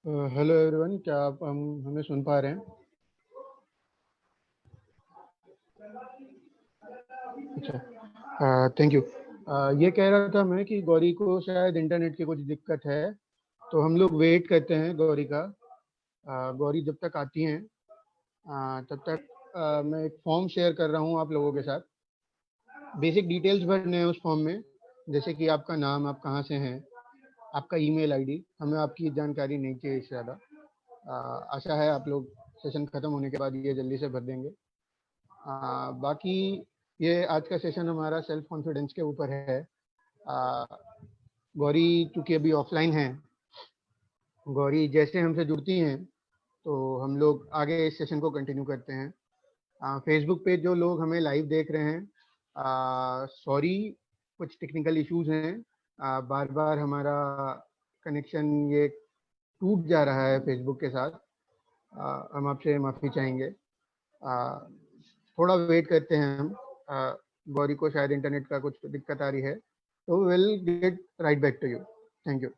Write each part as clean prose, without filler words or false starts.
Hello everyone, क्या आप हमें सुन पा रहे हैं? अच्छा, थैंक यू। ये कह रहा था मैं कि गौरी को शायद इंटरनेट की कुछ दिक्कत है, तो हम लोग वेट करते हैं गौरी का। गौरी जब तक आती हैं तब तक मैं एक फॉर्म शेयर कर रहा हूँ आप लोगों के साथ। बेसिक डिटेल्स भरने हैं उस फॉर्म में, जैसे कि आपका नाम, आप कहाँ से हैं, आपका ईमेल आईडी। हमें आपकी जानकारी नहीं चाहिए इससे ज़्यादा। आशा है आप लोग सेशन ख़त्म होने के बाद ये जल्दी से भर देंगे। बाकी ये आज का सेशन हमारा सेल्फ कॉन्फिडेंस के ऊपर है। आ, गौरी चूंकि अभी ऑफलाइन है, गौरी जैसे हमसे जुड़ती हैं तो हम लोग आगे इस सेशन को कंटिन्यू करते हैं। फेसबुक पे जो लोग हमें लाइव देख रहे हैं, सॉरी, कुछ टेक्निकल इश्यूज हैं। बार बार हमारा कनेक्शन ये टूट जा रहा है फेसबुक के साथ। हम आपसे माफ़ी चाहेंगे। आ, थोड़ा वेट करते हैं हम। आ, गौरी को शायद इंटरनेट का कुछ दिक्कत आ रही है, तो will get right back to you. Thank you.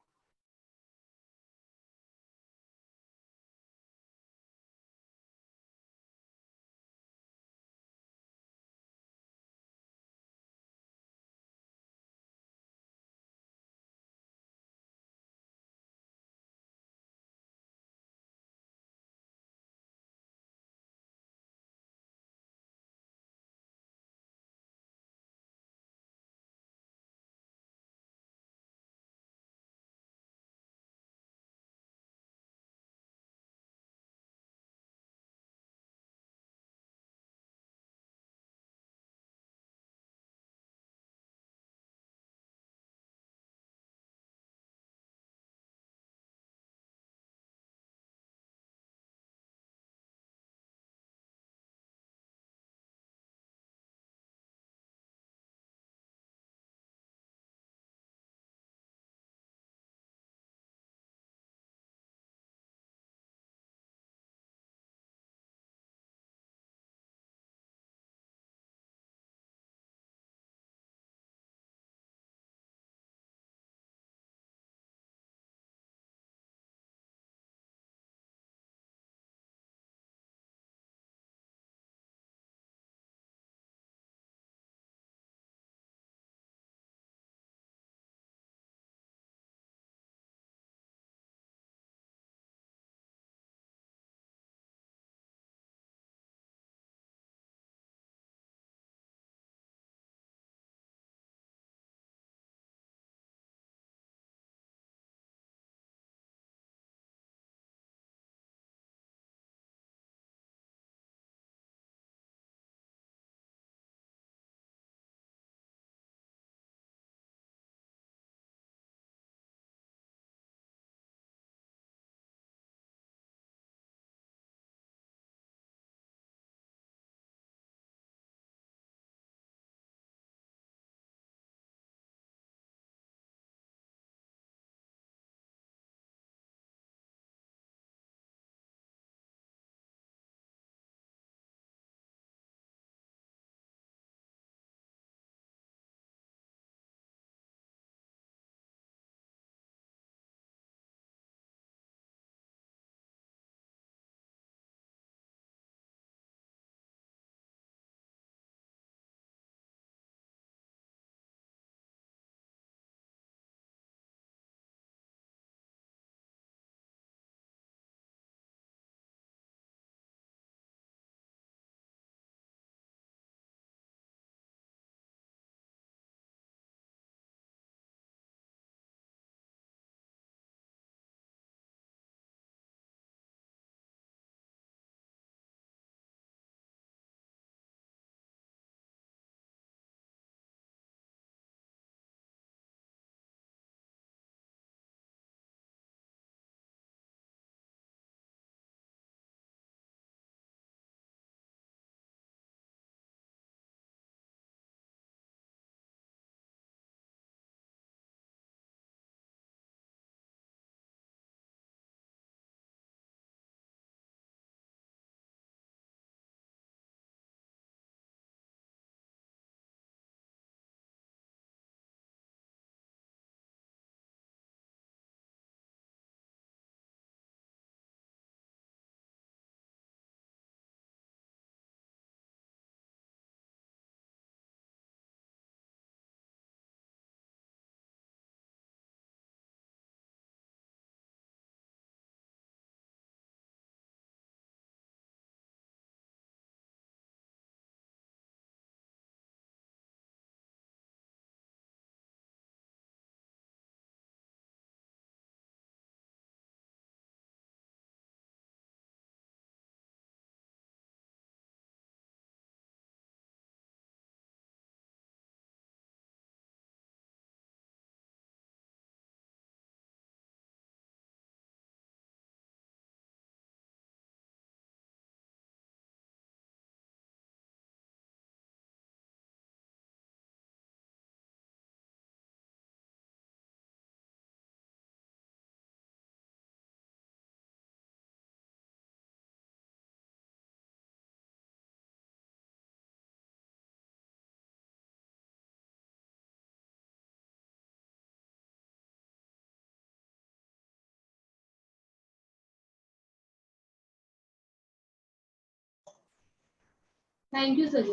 Thank you sir.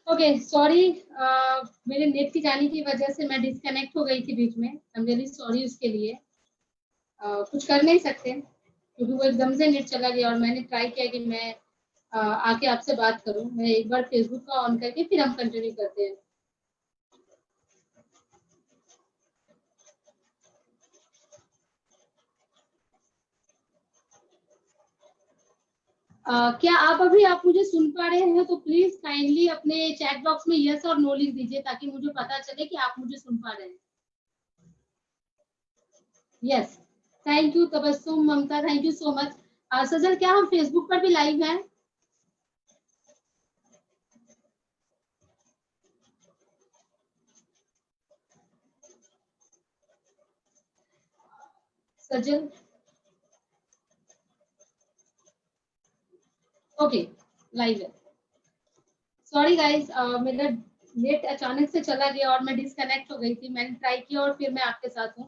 Okay sorry, मेरे नेट की जाने की वजह से मैं डिस्कनेक्ट हो गई थी बीच में। आई एम रियली सॉरी उसके लिए। कुछ कर नहीं सकते क्योंकि वो एकदम से नेट चला गया और मैंने ट्राई किया कि मैं आके आपसे बात करूं। मैं एक बार फेसबुक का ऑन करके फिर हम कंटिन्यू करते हैं। क्या आप मुझे सुन पा रहे हैं? तो प्लीज काइंडली अपने चैट बॉक्स में यस और नो लिख दीजिए ताकि मुझे पता चले कि आप मुझे सुन पा रहे हैं। Yes, thank you Tabassum, Mamta, thank you so much. Sajal, क्या हम फेसबुक पर भी लाइव हैं? सजल, ओके, लाइव है। सॉरी गाइस, मेरा नेट अचानक से चला गया और मैं डिस्कनेक्ट हो गई थी। मैंने ट्राई किया और फिर मैं आपके साथ हूँ।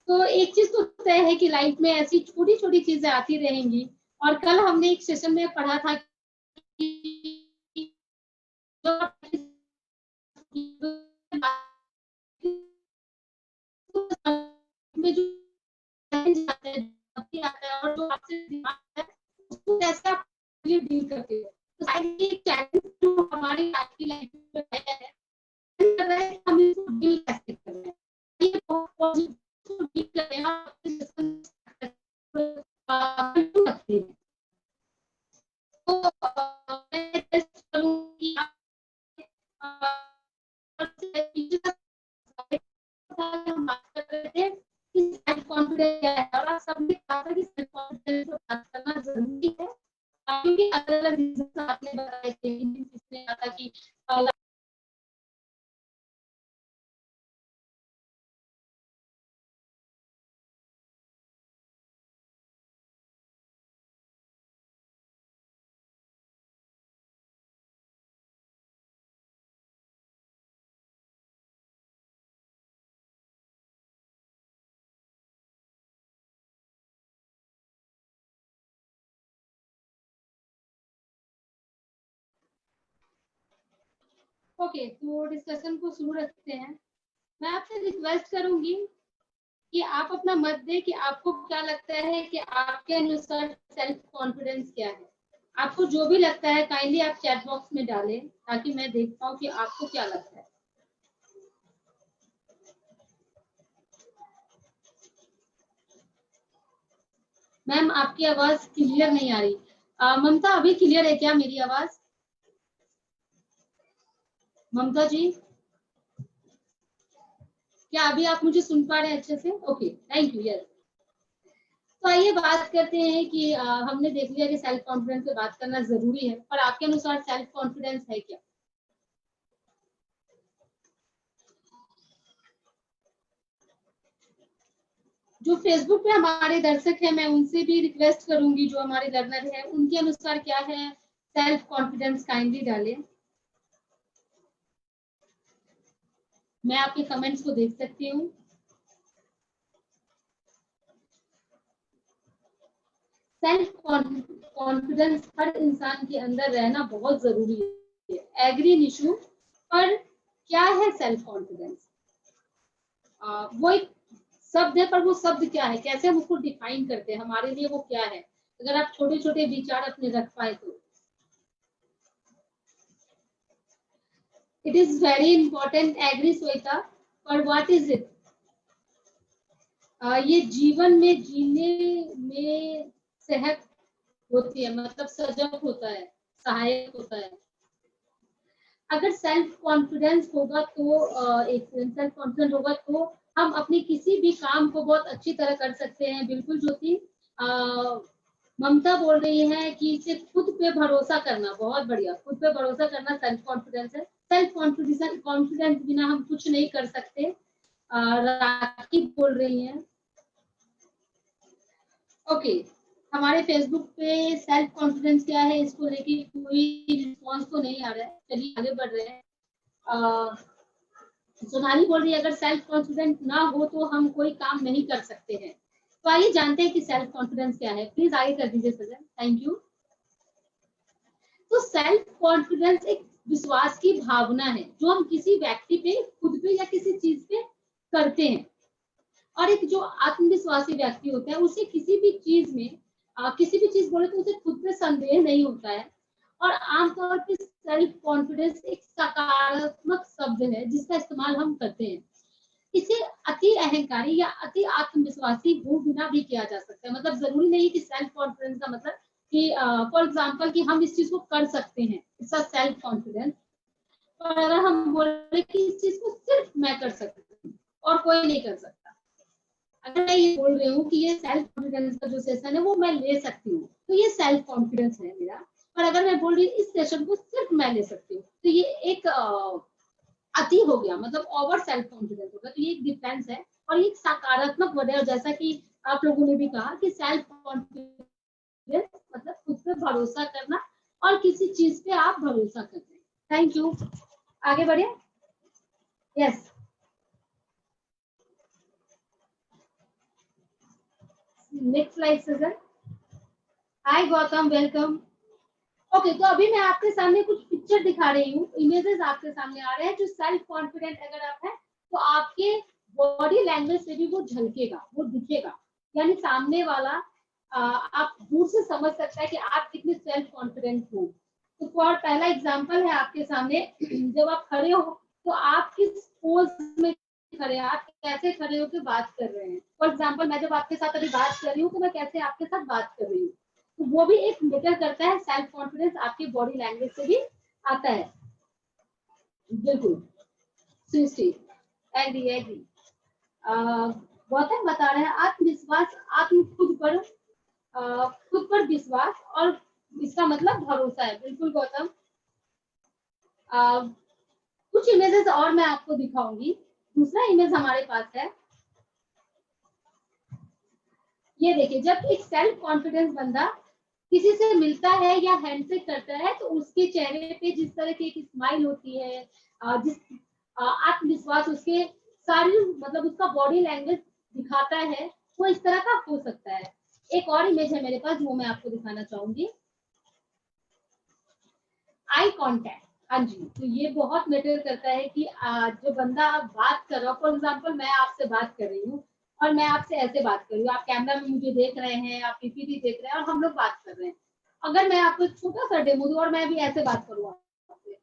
तो एक चीज तो तय है कि लाइफ में ऐसी छोटी छोटी चीजें आती रहेंगी। और कल हमने एक सेशन में पढ़ा था कि में जो आता है और जो आपसे दिमाग है उसको कैसे आप डील करते हो। तो शायद ये चैलेंज जो हमारी आज की लाइफ में है, हम इसको डील कैसे कर रहे हैं। ये बहुत पॉजिटिव डील कर रहे हैं। तो मैं सजेस्ट करूंगी आप हम बात कर रहे थे कि सेल्फ कॉन्फिडेंस क्या है और आप सबने कहा था कि सेल्फ कॉन्फिडेंस को बात करना जरूरी है क्योंकि अलग अलग रीजन आपने बताए थे। इसमें आता कि ओके, तो डिस्कशन को शुरू रखते हैं। मैं आपसे रिक्वेस्ट करूंगी कि आप अपना मत दें कि आपको क्या लगता है कि आपके अनुसार सेल्फ कॉन्फिडेंस क्या है। आपको जो भी लगता है काइंडली आप चैट बॉक्स में डालें ताकि मैं देख पाऊं कि आपको क्या लगता है। मैम, आपकी आवाज क्लियर नहीं आ रही। ममता, अभी क्लियर है क्या मेरी आवाज? ममता जी, क्या अभी आप मुझे सुन पा रहे हैं अच्छे से? Okay, thank you. यस, तो आइए बात करते हैं कि हमने देख लिया कि सेल्फ कॉन्फिडेंस पे बात करना जरूरी है, पर आपके अनुसार सेल्फ कॉन्फिडेंस है क्या? जो फेसबुक पे हमारे दर्शक हैं, मैं उनसे भी रिक्वेस्ट करूंगी, जो हमारे लर्नर हैं उनके अनुसार क्या है सेल्फ कॉन्फिडेंस, काइंडली डालें। मैं आपके कमेंट्स को देख सकती हूँ। सेल्फ कॉन्फिडेंस हर इंसान के अंदर रहना बहुत जरूरी है। एग्री निशु, पर क्या है सेल्फ कॉन्फिडेंस? वो एक शब्द है, पर वो शब्द क्या है, कैसे हम उसको डिफाइन करते हैं, हमारे लिए वो क्या है? अगर आप छोटे छोटे विचार अपने रख पाए तो। It is very important, agree Shweta, पर व्हाट इज इट? ये जीवन में जीने में सहक होती है, मतलब सजग होता है, सहायक होता है। अगर सेल्फ कॉन्फिडेंस होगा तो एक सेल्फ कॉन्फिडेंस होगा तो हम अपने किसी भी काम को बहुत अच्छी तरह कर सकते हैं। बिल्कुल ज्योति, ममता बोल रही है कि इसे खुद पे भरोसा करना, बहुत बढ़िया, खुद पे भरोसा करना सेल्फ कॉन्फिडेंस है। सेल्फ कॉन्फिडेंस बिना हम कुछ नहीं कर सकते। राखी बोल रही है। ओके, हमारे फेसबुक पे सेल्फ कॉन्फिडेंस क्या है इसको लेके कोई रिस्पॉन्स तो नहीं आ रहा है। चलिए आगे बढ़ रहे हैं। सोनाली बोल रही है अगर सेल्फ कॉन्फिडेंस ना हो तो हम कोई काम नहीं कर सकते हैं। तो आइए जानते हैं कि सेल्फ कॉन्फिडेंस क्या है। प्लीज आगे कर दीजिए सजन, थैंक यू। तो सेल्फ कॉन्फिडेंस एक विश्वास की भावना है जो हम किसी व्यक्ति पे, खुद पे या किसी चीज पे करते हैं। और एक जो आत्मविश्वासी व्यक्ति होता है उसे किसी भी चीज में किसी भी चीज बोले तो उसे खुद पे संदेह नहीं होता है। और आमतौर पर सेल्फ कॉन्फिडेंस एक सकारात्मक शब्द है जिसका इस्तेमाल हम करते हैं। इसे अति अहंकारी या अति आत्मविश्वासी हो बिना भी किया जा सकता है। मतलब जरूरी नहीं कि सेल्फ कॉन्फिडेंस का मतलब कि फॉर एग्जाम्पल कि हम इस चीज को कर सकते हैं, इट्स अ सेल्फ कॉन्फिडेंस। और अगर हम बोले कि इस चीज को सिर्फ मैं कर सकती हूँ और कोई नहीं कर सकता, अगर मैं ये बोल रही हूँ कि ये सेल्फ कॉन्फिडेंस का जो सेशन है वो मैं ले सकती हूँ, तो ये सेल्फ कॉन्फिडेंस है मेरा। और अगर मैं बोल रही हूँ इस सेशन को सिर्फ मैं ले सकती हूँ, तो ये एक अति हो गया, मतलब ओवर सेल्फ कॉन्फिडेंस होगा। तो ये एक डिफरेंस है और ये एक सकारात्मक वर्ड है। और जैसा कि आप लोगों ने भी कहा कि सेल्फ कॉन्फिडेंस मतलब खुद पे भरोसा करना और किसी चीज पे आप भरोसा कर रहे हैं। थैंक यू, आगे बढ़े। Yes, next slide sir. Hi Gautam, welcome. Okay, तो अभी मैं आपके सामने कुछ पिक्चर दिखा रही हूँ, इमेजेस आपके सामने आ रहे हैं। जो सेल्फ कॉन्फिडेंट अगर आप हैं तो आपके बॉडी लैंग्वेज से भी वो झलकेगा, वो दिखेगा। यानी सामने वाला आप दूर से समझ सकता है कि आप कितने सेल्फ कॉन्फिडेंट हो। तो फॉर पहला एग्जांपल है आपके सामने, जब आप खड़े हो तो आप किस पोज में खड़े हैं, आप कैसे खड़े होकर बात कर रहे हैं। फॉर एग्जाम्पल मैं जब आपके साथ अभी बात कर रही हूँ तो मैं कैसे आपके साथ बात कर रही हूँ, तो वो भी एक मैटर करता है। सेल्फ कॉन्फिडेंस आपकी बॉडी लैंग्वेज से भी आता है। बिल्कुल, सृष्टि एग्री एग्री। गौतम बता रहे हैं आत्मविश्वास, खुद पर विश्वास और इसका मतलब भरोसा है। बिल्कुल गौतम। कुछ इमेजेस और मैं आपको दिखाऊंगी। दूसरा इमेज हमारे पास है, ये देखिए। जब एक सेल्फ कॉन्फिडेंस बंदा किसी से मिलता है या हैंडशेक करता है तो उसके चेहरे पे जिस तरह की एक स्माइल होती है, जिस आत्मविश्वास उसके सारी मतलब उसका बॉडी लैंग्वेज दिखाता है, वो इस तरह का हो सकता है। एक और इमेज है मेरे पास, वो मैं आपको दिखाना चाहूंगी। आई कॉन्टैक्ट, हाँ जी। तो ये बहुत मैटर करता है कि जो बंदा बात कर रहा हो, फॉर एग्जाम्पल मैं आपसे बात कर रही हूँ और मैं आपसे ऐसे बात कर रही हूँ, आप कैमरा में मुझे देख रहे हैं, आप पीपीटी देख रहे हैं और हम लोग बात कर रहे हैं। अगर मैं आपको छोटा सा डेमो दूं और मैं भी ऐसे बात करूँ आपसे,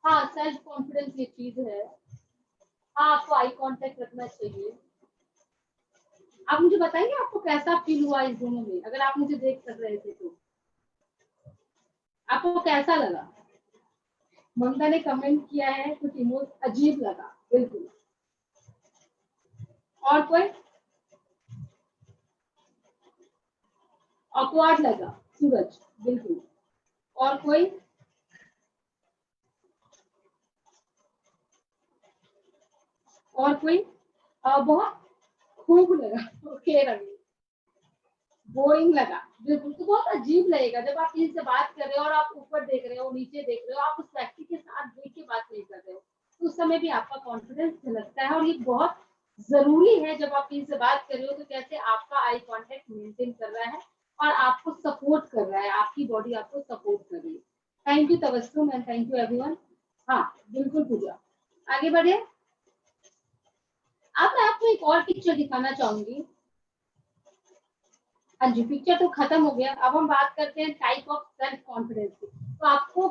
हाँ सेल्फ कॉन्फिडेंस ये चीज है। हाँ, आपको आई कॉन्टेक्ट रखना चाहिए। आप मुझे बताइए आपको कैसा फील हुआ इस दोनों में, अगर आप मुझे देख कर रहे थे तो आपको कैसा लगा। ममता ने कमेंट किया है कुछ इमोज अजीब लगा। बिल्कुल। और कोई ऑकवर्ड लगा, सूरज। बिल्कुल। और कोई बहुत खूब लगा। ओके रवि, बोरिंग लगा। बिल्कुल। तो बहुत अजीब लगेगा जब आप किसी से बात कर रहे हो और आप ऊपर देख रहे हो, नीचे देख रहे हो, आप उस व्यक्ति के साथ देख के बात नहीं कर रहे हो, तो उस समय भी आपका कॉन्फिडेंस झलकता है। और ये बहुत जरूरी है जब आप किसी से बात कर रहे हो तो कैसे आपका आई कॉन्टेक्ट मेंटेन कर रहा है और आपको सपोर्ट कर रहा है, आपकी बॉडी आपको सपोर्ट कर रही है। Thank you Tabassum and thank you everyone. हाँ बिल्कुल पूजा, आगे बढ़े। अब मैं आपको एक और पिक्चर दिखाना चाहूंगी। हाँ जी, पिक्चर तो खत्म हो गया। अब हम बात करते हैं टाइप ऑफ सेल्फ कॉन्फिडेंस की। तो आपको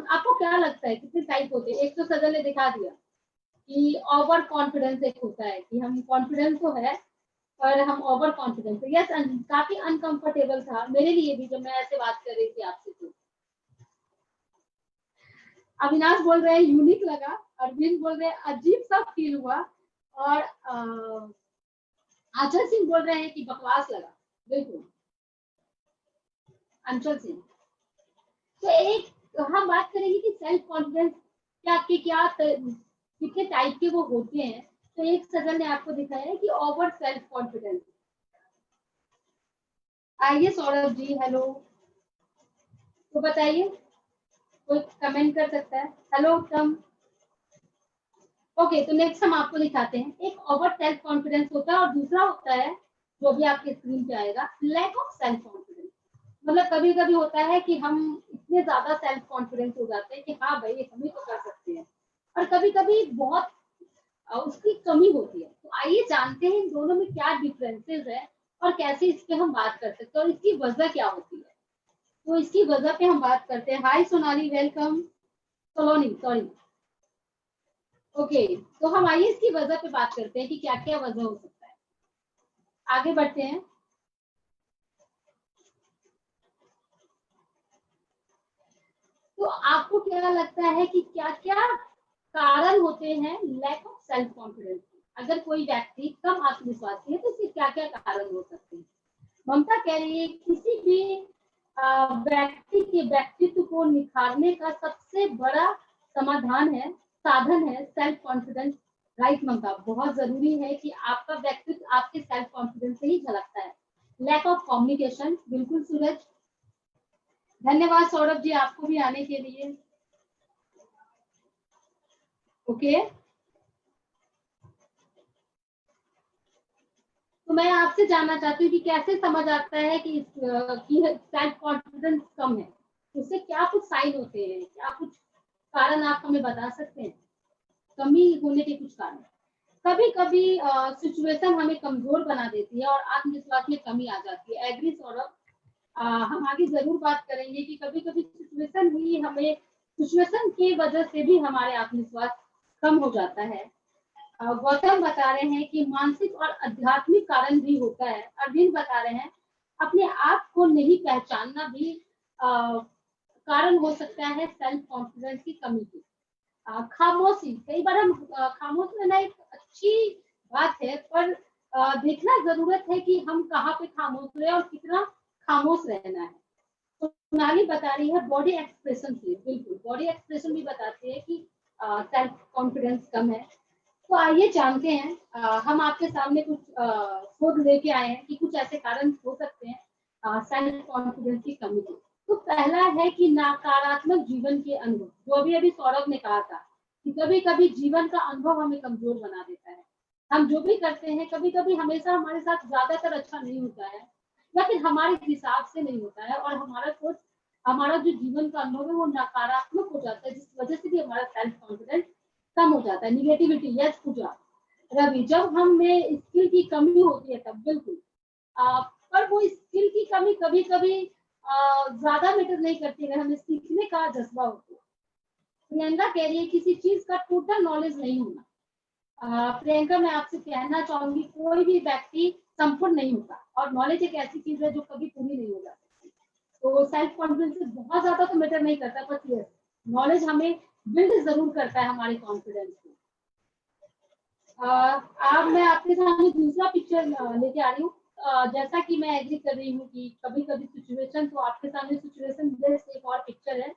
आपको क्या लगता है कितने टाइप होते हैं। एक तो सदन ने दिखा दिया कि ओवर कॉन्फिडेंस एक होता है कि हम कॉन्फिडेंस तो है पर हम ओवर कॉन्फिडेंस है। यस, काफी अनकंफर्टेबल था मेरे लिए भी जब मैं ऐसे बात कर रही थी आपसे। तो अविनाश बोल रहे हैं यूनिक लगा, अरविंद बोल रहे हैं अजीब सा फील हुआ, और आंचल सिंह बोल रहे हैं कि बकवास लगा। बिल्कुल अंचल सिंह। तो एक हम बात करेंगे कि सेल्फ कॉन्फिडेंस क्या कितने टाइप के वो होते हैं। तो एक सजन ने आपको दिखाया है कि ओवर सेल्फ कॉन्फिडेंस। आइए सौरभ जी, हेलो। तो बताइए, कोई कमेंट कर सकता है। हेलो उत्तम। ओके, तो नेक्स्ट हम आपको दिखाते हैं। एक ओवर सेल्फ कॉन्फिडेंस होता है और दूसरा होता है जो भी आपके स्क्रीन पे आएगा, लैक ऑफ सेल्फ कॉन्फिडेंस। मतलब कभी कभी होता है कि हम इतने ज्यादा सेल्फ कॉन्फिडेंस हो जाते हैं कि हाँ भाई हम ही तो कर सकते हैं, और कभी कभी बहुत उसकी कमी होती है। तो आइए जानते हैं इन दोनों में क्या डिफरेंसेस है और कैसे इसके हम बात कर सकते हैं और इसकी वजह क्या होती है। तो इसकी वजह पे हम बात करते हैं। हाय सोनाली, वेलकम। सोलोनी, सॉरी। ओके, तो हम आइए इसकी वजह पे बात करते हैं कि क्या क्या वजह हो सकता है। आगे बढ़ते हैं। तो आपको क्या लगता है कि क्या क्या कारण होते हैं लैक ऑफ सेल्फ कॉन्फिडेंस? अगर कोई व्यक्ति कम आत्मविश्वासी है तो इसके क्या क्या कारण हो सकते हैं? ममता कह रही है किसी भी व्यक्ति के व्यक्तित्व को निखारने का सबसे बड़ा समाधान है, साधन है सेल्फ कॉन्फिडेंस। राइट ममता, बहुत जरूरी है कि आपका व्यक्तित्व आपके सेल्फ कॉन्फिडेंस से ही झलकता है। लैक ऑफ कम्युनिकेशन, बिल्कुल सूरज। धन्यवाद सौरभ जी आपको भी आने के लिए। ओके, तो मैं आपसे जानना चाहती हूँ कि कैसे समझ आता है कि सेल्फ कॉन्फिडेंस कम है, उससे क्या कुछ साइन होते हैं, क्या कुछ कारण आप हमें बता सकते हैं कमी होने के कुछ कारण? कभी कभी सिचुएशन हमें कमजोर बना देती है और आत्मविश्वास में कमी आ जाती है। एग्री सौरभ, हम आगे जरूर बात करेंगे कि कभी कभी सिचुएशन की वजह से भी हमारे आत्मविश्वास कम हो जाता है। गौतम बता रहे हैं कि मानसिक और आध्यात्मिक कारण भी होता है। अरविंद बता रहे हैं अपने आप को नहीं पहचानना भी कारण हो सकता है सेल्फ कॉन्फिडेंस की कमी की। खामोशी, कई बार हम खामोश रहना एक अच्छी बात है, पर देखना जरूरत है कि हम कहाँ पे खामोश रहे और कितना खामोश रहना है। तो सोनाली बता रही है बॉडी एक्सप्रेशन से, बिल्कुल बॉडी एक्सप्रेशन भी बताते हैं कि सेल्फ कॉन्फिडेंस कम है। तो आइए जानते हैं, हम आपके सामने कुछ शोध लेके आए हैं कि कुछ ऐसे कारण हो सकते हैं सेल्फ कॉन्फिडेंस की कमी के। तो पहला है कि नकारात्मक जीवन के अनुभव, जो अभी अभी सौरभ ने कहा था कि कभी कभी जीवन का अनुभव हमें कमजोर बना देता है। हम जो भी करते हैं कभी कभी हमेशा हमारे साथ ज्यादातर अच्छा नहीं होता है या फिर हमारे हिसाब से नहीं होता है, और हमारा जो जीवन का अनुभव है वो नकारात्मक हो जाता है, जिस वजह से भी हमारा सेल्फ कॉन्फिडेंस कम हो जाता है। निगेटिविटी, यस पूजा। रवि, जब हम में स्किल की कमी होती है तब, बिल्कुल। पर वो स्किल की कमी कभी कभी ज्यादा मैटर नहीं करती अगर हमें सीखने का जज्बा होता है। प्रियंका कह रही है किसी चीज का टोटल नॉलेज नहीं होना। प्रियंका, मैं आपसे कहना चाहूंगी कोई भी व्यक्ति संपूर्ण नहीं होता, और नॉलेज एक ऐसी चीज है जो कभी पूरी नहीं हो जाती। तो सेल्फ कॉन्फिडेंस बहुत ज्यादा तो मैटर नहीं करता, पर यस, नॉलेज हमें बिल्ड जरूर करता है हमारे कॉन्फिडेंस को। अब मैं आपके सामने दूसरा पिक्चर लेके आ रही हूँ। जैसा कि मैं एग्री कर रही हूँ कि कभी कभी सिचुएशन, तो आपके सामने सिचुएशन बेस्ड एक और पिक्चर है।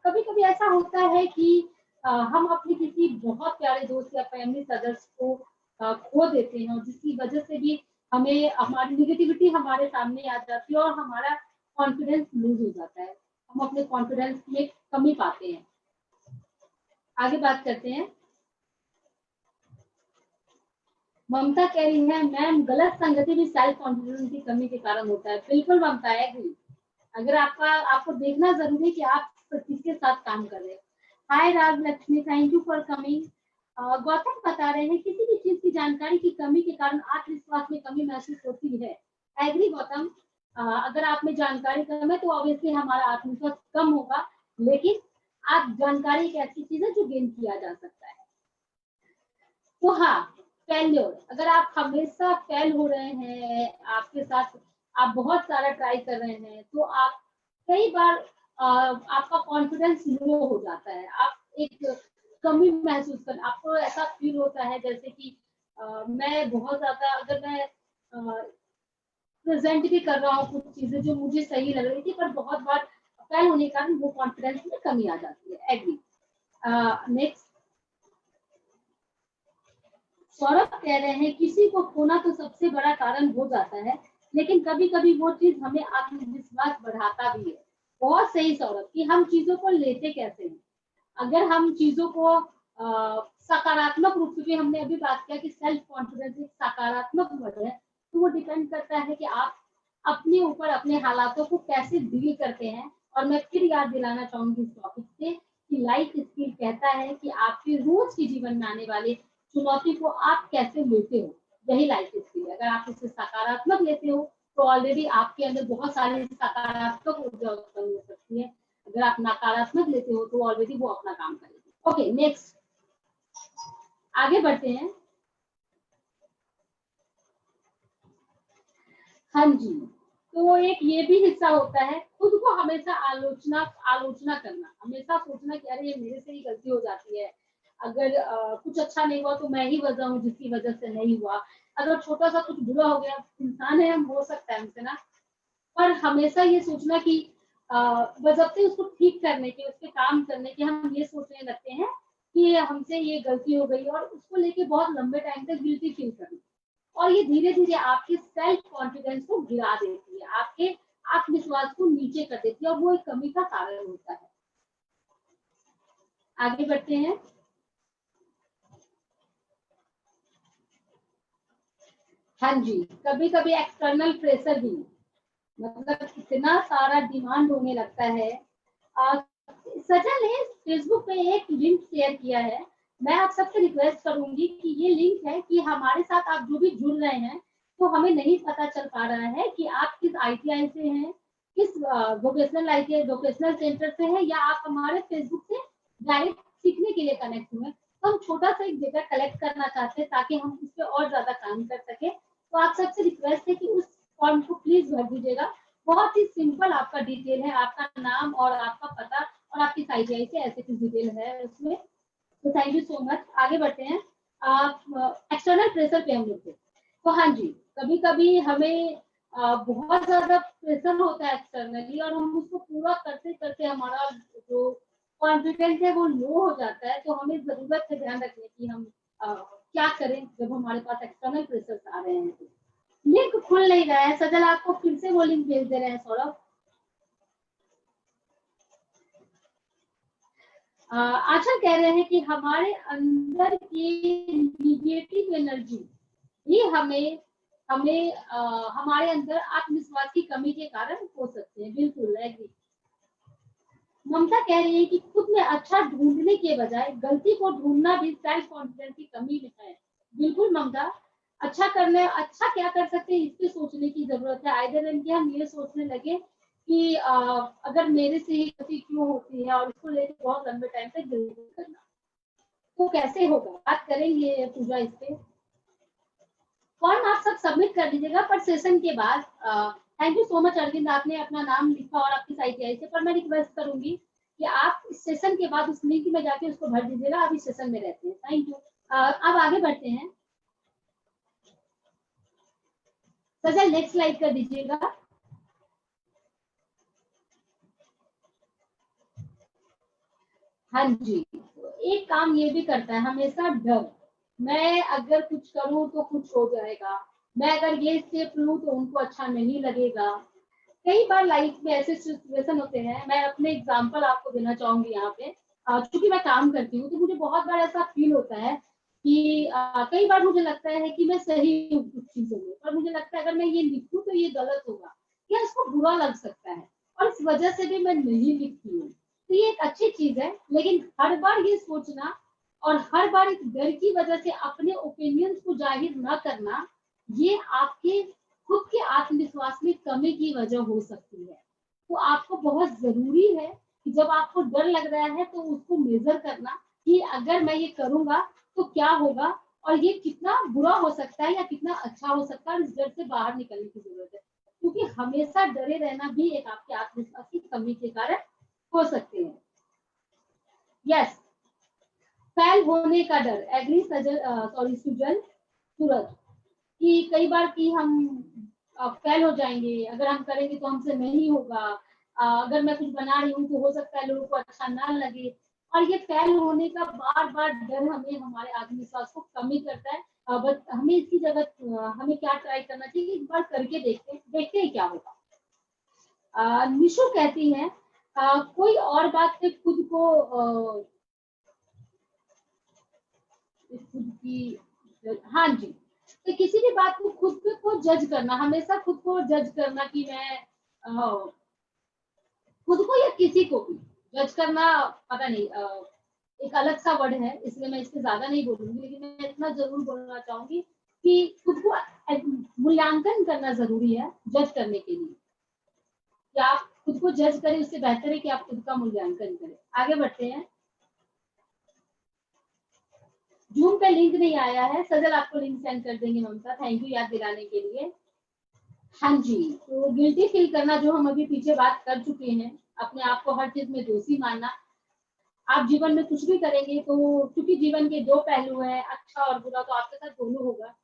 कभी कभी ऐसा होता है कि हम अपने किसी बहुत प्यारे दोस्त या फैमिली सदस्य को खो देते हैं, और जिसकी वजह से भी हमें हमारी निगेटिविटी हमारे सामने आ जाती है और हमारा कॉन्फिडेंस लूज हो जाता है, हम अपने कॉन्फिडेंस में कमी पाते हैं। आगे बात करते हैं। ममता कह रही है मैम गलत संगति भी सेल्फ कॉन्फिडेंस की कमी के कारण होता है। बिल्कुल ममता, एग्री। अगर आपको देखना जरूरी है कि आप किसके साथ काम कर रहे हैं। Hi Rajlakshmi, thank you for coming. Gautam बता रहे हैं किसी भी चीज की जानकारी की कमी के कारण आत्मविश्वास में कमी महसूस होती है। एग्री गौतम, अगर आप में जानकारी कम है तो ऑब्वियसली हमारा आत्मविश्वास कम होगा, लेकिन आप जानकारी एक ऐसी चीज है जो गेन किया जा सकता है। तो हाँ, फेल्योर, अगर आप हमेशा फेल हो रहे हैं, आपके साथ आप बहुत सारा ट्राई कर रहे हैं, तो आप कई बार आपका कॉन्फिडेंस लो हो जाता है, आप एक कमी महसूस कर, आपको ऐसा फील होता है जैसे कि मैं बहुत ज्यादा, अगर मैं प्रेजेंट भी कर रहा हूँ कुछ चीजें जो मुझे सही लग रही थी, पर बहुत बार फेल होने के कारण वो कॉन्फिडेंस में कमी आ जाती है। एग्री। नेक्स्ट, सौरभ कह रहे हैं किसी को खोना तो सबसे बड़ा कारण हो जाता है, लेकिन कभी कभी वो चीज हमें आत्मविश्वास बढ़ाता भी है। बहुत सही सौरभ, कि हम चीजों को लेते कैसे हैं। अगर हम चीजों को सकारात्मक रूप से, हमने अभी बात किया कि सेल्फ कॉन्फिडेंस एक सकारात्मक वर्ड है, तो वो डिपेंड करता है कि आप अपने ऊपर अपने हालातों को कैसे डील करते हैं। और मैं फिर याद दिलाना चाहूंगी इस टॉपिक से कि लाइफ स्किल कहता है कि आपके रोज के जीवन में आने वाले चुनौती को आप कैसे लेते हो, यही लाइफ स्किल है। अगर आप इसे सकारात्मक लेते हो तो ऑलरेडी आपके अंदर बहुत सारी सकारात्मक ऊर्जा उत्पन्न हो सकती है। अगर आप नकारात्मक लेते हो तो ऑलरेडी वो अपना काम करेगी। ओके, नेक्स्ट आगे बढ़ते हैं। हाँ जी, तो एक ये भी हिस्सा होता है खुद को हमेशा आलोचना करना, हमेशा सोचना कि अरे ये मेरे से ही गलती हो जाती है। अगर कुछ अच्छा नहीं हुआ तो मैं ही वजह हूँ जिसकी वजह से नहीं हुआ। अगर छोटा सा कुछ बुरा हो गया, इंसान है हम, हो सकता है हमसे ना, पर हमेशा ये सोचना कि बजाते उसको ठीक करने के, उसके काम करने के, हम ये सोचने लगते हैं कि हमसे ये गलती हो गई और उसको लेके बहुत लंबे टाइम तक गिल्टी फील करना। और ये धीरे धीरे आपके सेल्फ कॉन्फिडेंस को गिरा देती है, आपके आत्मविश्वास को नीचे कर देती है और वो एक कमी का कारण होता है। आगे बढ़ते हैं। हाँ जी, कभी कभी एक्सटर्नल प्रेशर भी, मतलब इतना सारा डिमांड होने लगता है। सजल ने फेसबुक पे एक लिंक शेयर किया है, मैं आप सबसे रिक्वेस्ट करूंगी कि ये लिंक है कि हमारे साथ आप जो भी जुड़ रहे हैं, तो हमें नहीं पता चल पा रहा है कि आप किस ITI से हैं, किस वोकेशनल ITI वोकेशनल सेंटर से हैं, या आप हमारे फेसबुक से डायरेक्ट सीखने के लिए कनेक्ट हुए। तो हम छोटा सा एक डेटा कलेक्ट करना चाहते हैं ताकि हम उस पर और ज्यादा काम कर सके। तो आप सबसे रिक्वेस्ट है कि उस फॉर्म को प्लीज भर दीजिएगा। बहुत ही सिंपल आपका डिटेल है, आपका नाम और आपका पता और आपकी ITI से ऐसे कुछ डिटेल है उसमें। तो थैंक यू सो मच। आगे बढ़ते हैं। आप एक्सटर्नल प्रेशर पे हम लोग थे, तो हाँ जी, कभी कभी हमें बहुत ज्यादा प्रेशर होता है एक्सटर्नली और हम उसको पूरा करते करते हमारा जो कॉन्फिडेंस है वो लो हो जाता है। तो हमें जरूरत है ध्यान रखने की हम क्या करें जब हमारे पास एक्सटर्नल प्रेशर आ रहे हैं। लिंक खुल नहीं रहा है, सजल आपको फिर से वो लिंक भेज दे रहे हैं सौरभ। आशा कह रहे हैं कि हमारे अंदर की निगेटिव एनर्जी ही हमें हमारे अंदर आत्मविश्वास की कमी के कारण हो सकते हैं। बिल्कुल एग्री। ममता कह रही है कि खुद में अच्छा ढूंढने के बजाय गलती को ढूंढना भी सेल्फ कॉन्फिडेंस की कमी है। बिल्कुल ममता, अच्छा अच्छा क्या कर सकते हैं इसके सोचने की जरूरत है। आइदर इनके हम ये सोचने लगे कि अगर मेरे से ही गलती क्यों होती है और उसको लेकर बहुत लंबे टाइम तक गिल्ट करना, तो कैसे होगा। बात करेंगे पूजा इस पे। फॉर्म आप सब सबमिट कर दीजिएगा, पर सेशन के बाद thank you so much Arvind, आपने अपना नाम लिखा और आपकी ITI से, पर मैं रिक्वेस्ट करूंगी कि आप इस सेशन के बाद उस लिंक में जाके उसको भर दीजिएगा। आप इस सेशन में रहते हैं। Thank you. अब आगे बढ़ते हैं। सजल नेक्स्ट स्लाइड कर दीजिएगा। हाँ जी, एक काम ये भी करता है हमेशा डर, मैं अगर कुछ करूं तो कुछ हो जाएगा, मैं अगर ये स्टेप लूं तो उनको अच्छा नहीं लगेगा। कई बार लाइफ में ऐसे सिचुएशन होते हैं, मैं अपने एग्जांपल आपको देना चाहूंगी यहाँ पे। क्योंकि मैं काम करती हूँ तो मुझे बहुत बार ऐसा फील होता है कि कई बार मुझे लगता है कि मैं सही हूँ कुछ चीजों में, पर मुझे लगता है अगर मैं ये लिखूं तो ये गलत होगा या इसको बुरा लग सकता है, और इस वजह से भी मैं नहीं लिखती हूँ। तो ये एक अच्छी चीज है, लेकिन हर बार ये सोचना और हर बार इस डर की वजह से अपने ओपिनियंस को जाहिर न करना, ये आपके खुद के आत्मविश्वास में कमी की वजह हो सकती है। तो आपको बहुत जरूरी है कि जब आपको डर लग रहा है तो उसको मेजर करना कि अगर मैं ये करूंगा तो क्या होगा और ये कितना बुरा हो सकता है या कितना अच्छा हो सकता है, और इस डर से बाहर निकलने की जरूरत है। क्योंकि हमेशा डरे रहना भी एक आपके आत्मविश्वास की कमी के कारण हो सकते हैं। यस, फेल होने का डर, एग्री सजल, सॉरी सुजल सूरज, कि कई बार कि हम फेल हो जाएंगे, अगर हम करेंगे तो हमसे नहीं होगा, अगर मैं कुछ बना रही हूँ तो हो सकता है लोगों को अच्छा ना लगे। और ये फेल होने का बार बार डर हमें हमारे आत्मविश्वास को कमी करता है। बट हमें इसकी जगह हमें क्या ट्राई करना चाहिए, एक बार करके देखते हैं क्या होगा। निशु कहती है कोई और बात से खुद को खुद की, हाँ जी, तो किसी भी बात को खुद को जज करना, हमेशा खुद को जज करना कि मैं खुद को या किसी को भी जज करना, पता नहीं एक अलग सा वर्ड है, इसलिए मैं इससे ज्यादा नहीं बोलूंगी, लेकिन मैं इतना जरूर बोलना चाहूंगी कि खुद को मूल्यांकन करना जरूरी है जज करने के लिए। कि आप खुद को जज करें, उससे बेहतर है कि आप खुद का मूल्यांकन करें। आगे बढ़ते हैं। जूम पे लिंक नहीं आया है, सजल आपको लिंक सेंड कर देंगे ममता, थैंक यू याद दिलाने के लिए। हाँ जी, तो गिल्टी फील करना जो हम अभी पीछे बात कर चुके हैं, अपने आप को हर चीज में दोषी मानना। आप जीवन में कुछ भी करेंगे तो क्योंकि जीवन के दो पहलू हैं, अच्छा और बुरा, तो आपके साथ दोनों होगा।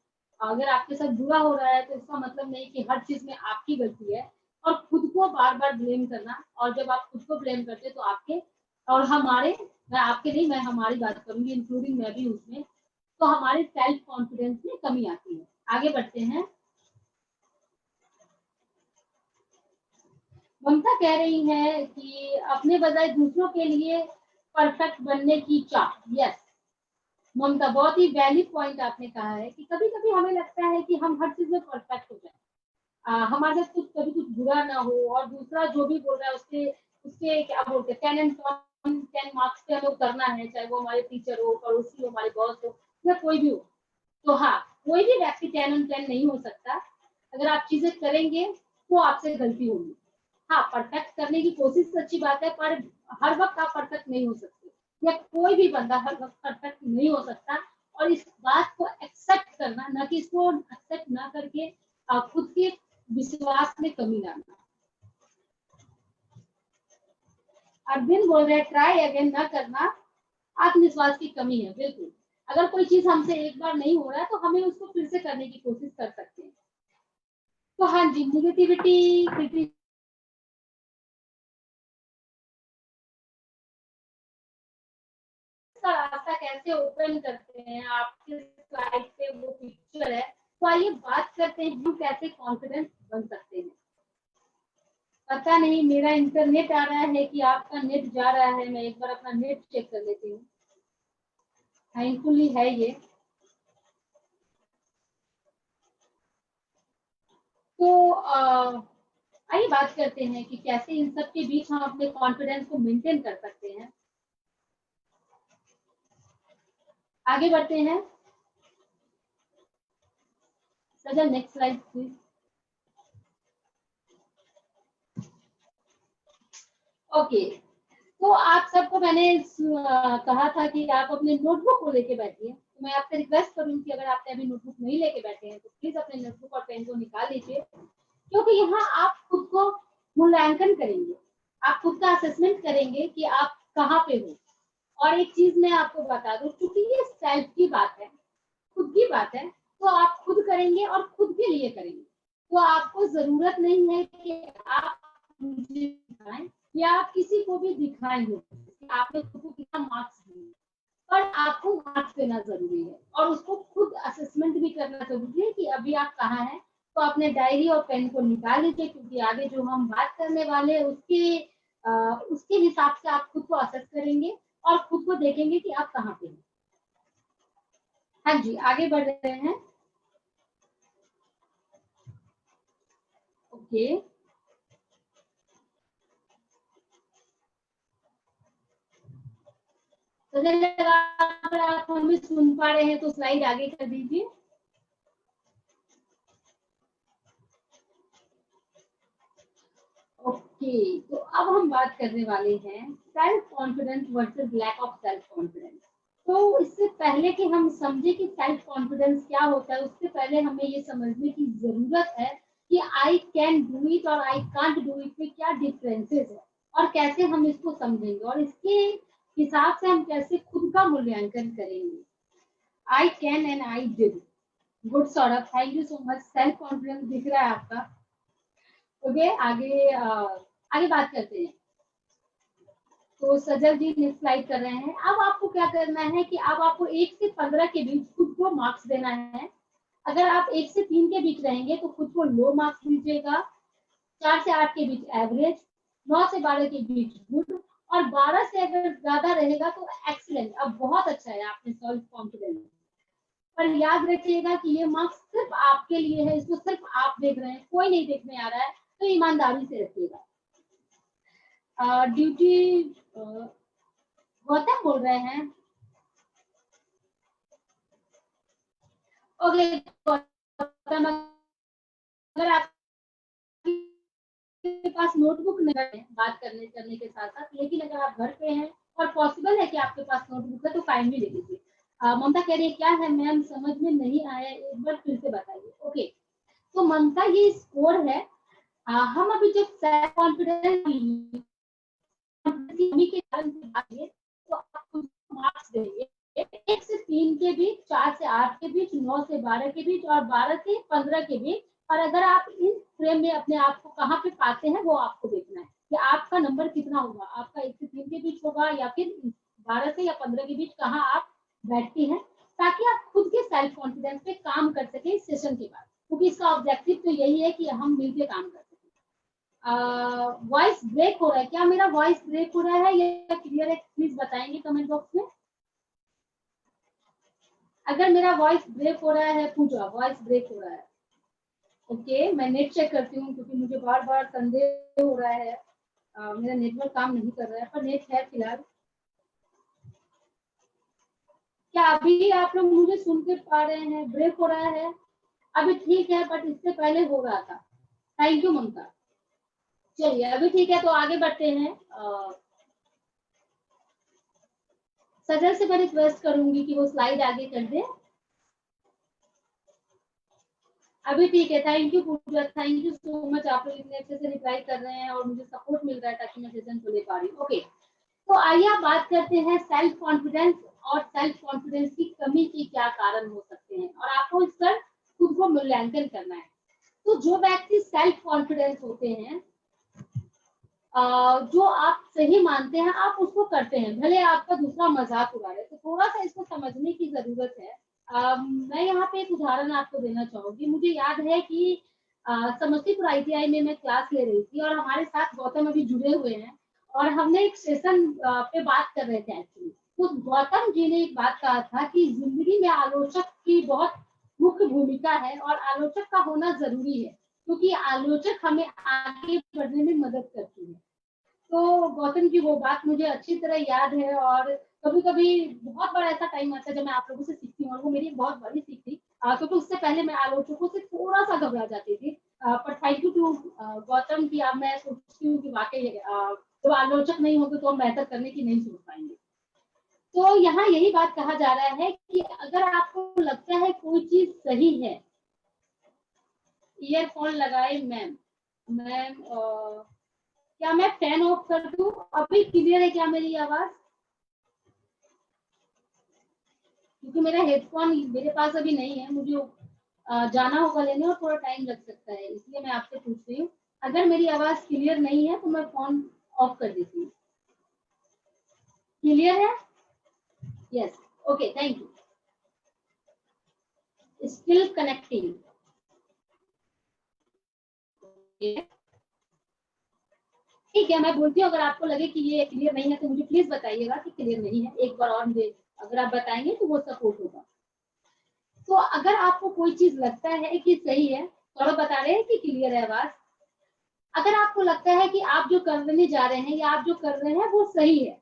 अगर आपके साथ बुरा हो रहा है तो इसका मतलब नहीं कि हर चीज में आपकी गलती है, और खुद को बार बार ब्लेम करना। और जब आप खुद को ब्लेम करते हैं तो आपके और हमारे, मैं आपके नहीं, मैं हमारी बात करूंगी, इंक्लूडिंग मैं भी उसमें, तो हमारे सेल्फ कॉन्फिडेंस में कमी आती है। आगे बढ़ते हैं। ममता कह रही है कि अपने बजाय दूसरों के लिए परफेक्ट बनने की चाह। यस ममता, बहुत ही वैलिड पॉइंट आपने कहा है कि कभी कभी हमें लगता है कि हम हर चीज में परफेक्ट हो जाए, हमारे साथ कुछ कभी कुछ बुरा ना हो, और दूसरा जो भी बोल रहा है उसके उसके क्या बोलते हैं 10 एंड 10 मार्क्स पे हमें करना है, चाहे वो हमारे टीचर हो, पड़ोसी हो, हमारे बॉस हो, या कोई भी हो। तो हाँ, कोई भी व्यक्ति 10 on 10 नहीं हो सकता। अगर आप चीजें करेंगे तो आपसे गलती होगी। हाँ, परफेक्ट करने की कोशिश अच्छी बात है, पर हर वक्त आप परफेक्ट नहीं हो सकते, या कोई भी बंदा हर वक्त परफेक्ट नहीं हो सकता। और इस बात को एक्सेप्ट करना, ना कि इसको एक्सेप्ट ना करके खुद के विश्वास में कमी लाना। अरविंद बोल रहे हैं ट्राई अगेन ना करना आत्मविश्वास की कमी है। बिल्कुल, अगर कोई चीज हमसे एक बार नहीं हो रहा है तो हमें उसको फिर से करने की कोशिश कर सकते हैं। तो हाँ जी, निगेटिविटी का रास्ता कैसे ओपन करते हैं, आपके स्लाइड पे वो पिक्चर है, तो आइए बात करते हैं हम कैसे कॉन्फिडेंस बन सकते हैं। पता नहीं मेरा इंटरनेट आ रहा है कि आपका नेट जा रहा है, मैं एक बार अपना नेट चेक कर लेती हूँ। थैंकफुली है ये। तो आइए बात करते हैं कि कैसे इन सब के बीच हम अपने कॉन्फिडेंस को मेंटेन कर सकते हैं। आगे बढ़ते हैं। सजल नेक्स्ट स्लाइड प्लीज। ओके, तो आप सबको मैंने कहा था कि आप अपने नोटबुक को लेके बैठिए। तो मैं आपसे रिक्वेस्ट करूंगी कि अगर आपने अभी नोटबुक नहीं लेके बैठे हैं तो प्लीज अपने नोटबुक और पेन को निकाल लीजिए, क्योंकि यहाँ आप खुद को मूल्यांकन करेंगे, आप खुद का असेसमेंट करेंगे कि आप कहाँ पे हो। और एक चीज मैं आपको बता दूं, क्योंकि ये सेल्फ की बात है, खुद की बात है, तो आप खुद करेंगे और खुद के लिए करेंगे। तो आपको जरूरत नहीं है कि आप मुझे दिखाएं या आप किसी को भी दिखाएं हो आपने खुद को कितना मार्क्स दिए, पर आपको मार्क्स देना जरूरी है और उसको खुद असेसमेंट भी करना जरूरी है कि अभी आप कहाँ हैं। तो अपने डायरी और पेन को निकाल लीजिए, क्योंकि आगे जो हम बात करने वाले हैं उसके हिसाब से आप खुद को असेस करेंगे और खुद को देखेंगे कि आप कहाँ पे हैं। हाँ जी, आगे बढ़ रहे हैं। ओके, तो अगर आप हमें सुन पा रहे हैं तो स्लाइड आगे कर दीजिए। ओके, तो अब हम बात करने वाले हैं self confidence versus lack of self confidence. तो इससे पहले कि हम समझे कि सेल्फ कॉन्फिडेंस क्या होता है, उससे पहले हमें ये समझने की जरूरत है कि आई कैन डू इट और आई कांट डू इट में क्या डिफरेंसेस है, और कैसे हम इसको समझेंगे, और इसके हिसाब से हम कैसे खुद का मूल्यांकन करेंगे। I can and I did. Good Saurabh, thank you so much. Self confidence दिख रहा है आपका। ओके, आगे बात करते हैं। तो सजल जी नेक्स्ट स्लाइड कर रहे हैं। अब आपको क्या करना है कि अब आपको 1 से 15 के बीच खुद को मार्क्स देना है। अगर आप 1 से 3 के बीच रहेंगे तो खुद को लो मार्क्स दीजिएगा, 4 से 8 के बीच एवरेज, 9 से 12 के बीच गुड, और 12 से अगर ज्यादा रहेगा तो एक्सीलेंट। अब बहुत अच्छा है, आपने सेल्फ कॉन्फिडेंस पर याद रखिएगा कि ये मार्क्स सिर्फ आपके लिए है, इसको सिर्फ आप देख रहे हैं, कोई नहीं देखने आ रहा है, तो ईमानदारी से रखिएगा। ड्यूटी गौतम बोल रहे हैं। ओके गौतम, अगर आपके पास नोटबुक नहीं है बात करने के साथ साथ, लेकिन अगर आप घर पे हैं और पॉसिबल है कि आपके पास नोटबुक है तो काइंडली ले लीजिए। ममता कह रही है क्या है मैम समझ में नहीं आया, एक बार फिर से बताइए। ओके, तो ममता ये स्कोर है। हम अभी जब सेल्फ कॉन्फिडेंस के कारण तो आपको मार्क्स देंगे 1 से 3 के बीच, 4 से 8 के बीच, 9 से 12 के बीच और 12 से 15 के बीच। और अगर आप इन फ्रेम में अपने आप को कहाँ पे पाते हैं वो आपको देखना है कि आपका नंबर कितना होगा, आपका 1 से 3 के बीच होगा या फिर 12 से या 15 के बीच कहाँ आप बैठती हैं, ताकि आप खुद के सेल्फ कॉन्फिडेंस पे काम कर सकें इस सेशन के बाद, क्योंकि इसका ऑब्जेक्टिव तो यही है कि हम मिलकर काम कर सकें। वॉइस ब्रेक हो रहा है, क्या मेरा वॉइस ब्रेक हो रहा है या क्लियर है, प्लीज बताएंगे कमेंट बॉक्स में। अगर मेरा वॉइस ब्रेक हो रहा है पूजा, वॉइस ब्रेक हो रहा है। ओके, मैं नेट चेक करती हूँ क्योंकि मुझे बार बार संदेह हो रहा है, मेरा नेटवर्क काम नहीं कर रहा है, पर नेट है फिलहाल। क्या अभी आप लोग मुझे सुन के पा रहे हैं? ब्रेक हो रहा है अभी, ठीक है, बट इससे पहले हो रहा था। थैंक यू ममता। चलिए अभी ठीक है, तो आगे बढ़ते हैं। सजल से मैं रिक्वेस्ट करूंगी कि वो स्लाइड आगे कर दे। अभी ठीक है, thank you Pooja, thank you so much, आप लोग इतने अच्छे से रिप्लाई कर रहे हैं और मुझे सपोर्ट मिल रहा है ताकि मैं सेशन को ले पा रही हूँ। ओके, तो आइए आप बात करते हैं सेल्फ कॉन्फिडेंस और सेल्फ कॉन्फिडेंस की कमी के क्या कारण हो सकते हैं, और आपको इस पर खुद को मूल्यांकन करना है। तो जो व्यक्ति सेल्फ कॉन्फिडेंस होते हैं, जो आप सही मानते हैं आप उसको करते हैं, भले आपका दूसरा मजाक उड़ा रहे, तो थोड़ा सा इसको समझने की जरूरत है। मैं यहाँ पे एक उदाहरण आपको देना चाहूंगी। मुझे याद है कि समस्तीपुर ITI में मैं क्लास ले रही थी और हमारे साथ गौतम अभी जुड़े हुए हैं और हमने एक सेशन पे बात कर रहे थे एक्चुअली। तो गौतम जी ने एक बात कहा था कि जिंदगी में आलोचक की बहुत मुख्य भूमिका है और आलोचक का होना जरूरी है, क्योंकि आलोचक हमें आगे बढ़ने में मदद करती है। तो गौतम की वो बात मुझे अच्छी तरह याद है और कभी कभी बहुत बड़ा ऐसा टाइम आता है जब मैं आप लोगों से सीखती हूँ, और वो मेरी एक बहुत बड़ी सीख थी, क्योंकि उससे पहले मैं आलोचकों से थोड़ा सा घबरा जाती थी। पर थैंक यू टू गौतम की, अब मैं सोचती हूँ कि वाकई जब आलोचक नहीं होंगे तो हम बेहतर करने की नहीं सोच पाएंगे। तो यहाँ यही बात कहा जा रहा है कि अगर आपको लगता है कोई चीज सही है, ईयरफोन लगाए मैम, क्या मैं फैन ऑफ कर दूं? अभी क्लियर है क्या मेरी आवाज? क्योंकि मेरा हेडफोन मेरे पास अभी नहीं है, मुझे जाना होगा लेने और थोड़ा टाइम लग सकता है, इसलिए मैं आपसे पूछ रही हूँ। अगर मेरी आवाज क्लियर नहीं है तो मैं फोन ऑफ कर देती हूँ। क्लियर है? Yes, okay, thank you. Still connecting. ठीक है, मैं बोलती हूँ, अगर आपको लगे कि ये क्लियर नहीं है तो मुझे प्लीज बताइएगा कि क्लियर नहीं है, एक बार और मुझे अगर आप बताएंगे तो वो सपोर्ट होगा। तो अगर आपको कोई चीज लगता है कि सही है, थोड़ा बता रहे हैं कि क्लियर है आवाज, अगर आपको लगता है कि आप जो करने जा रहे हैं या आप जो कर रहे हैं वो सही है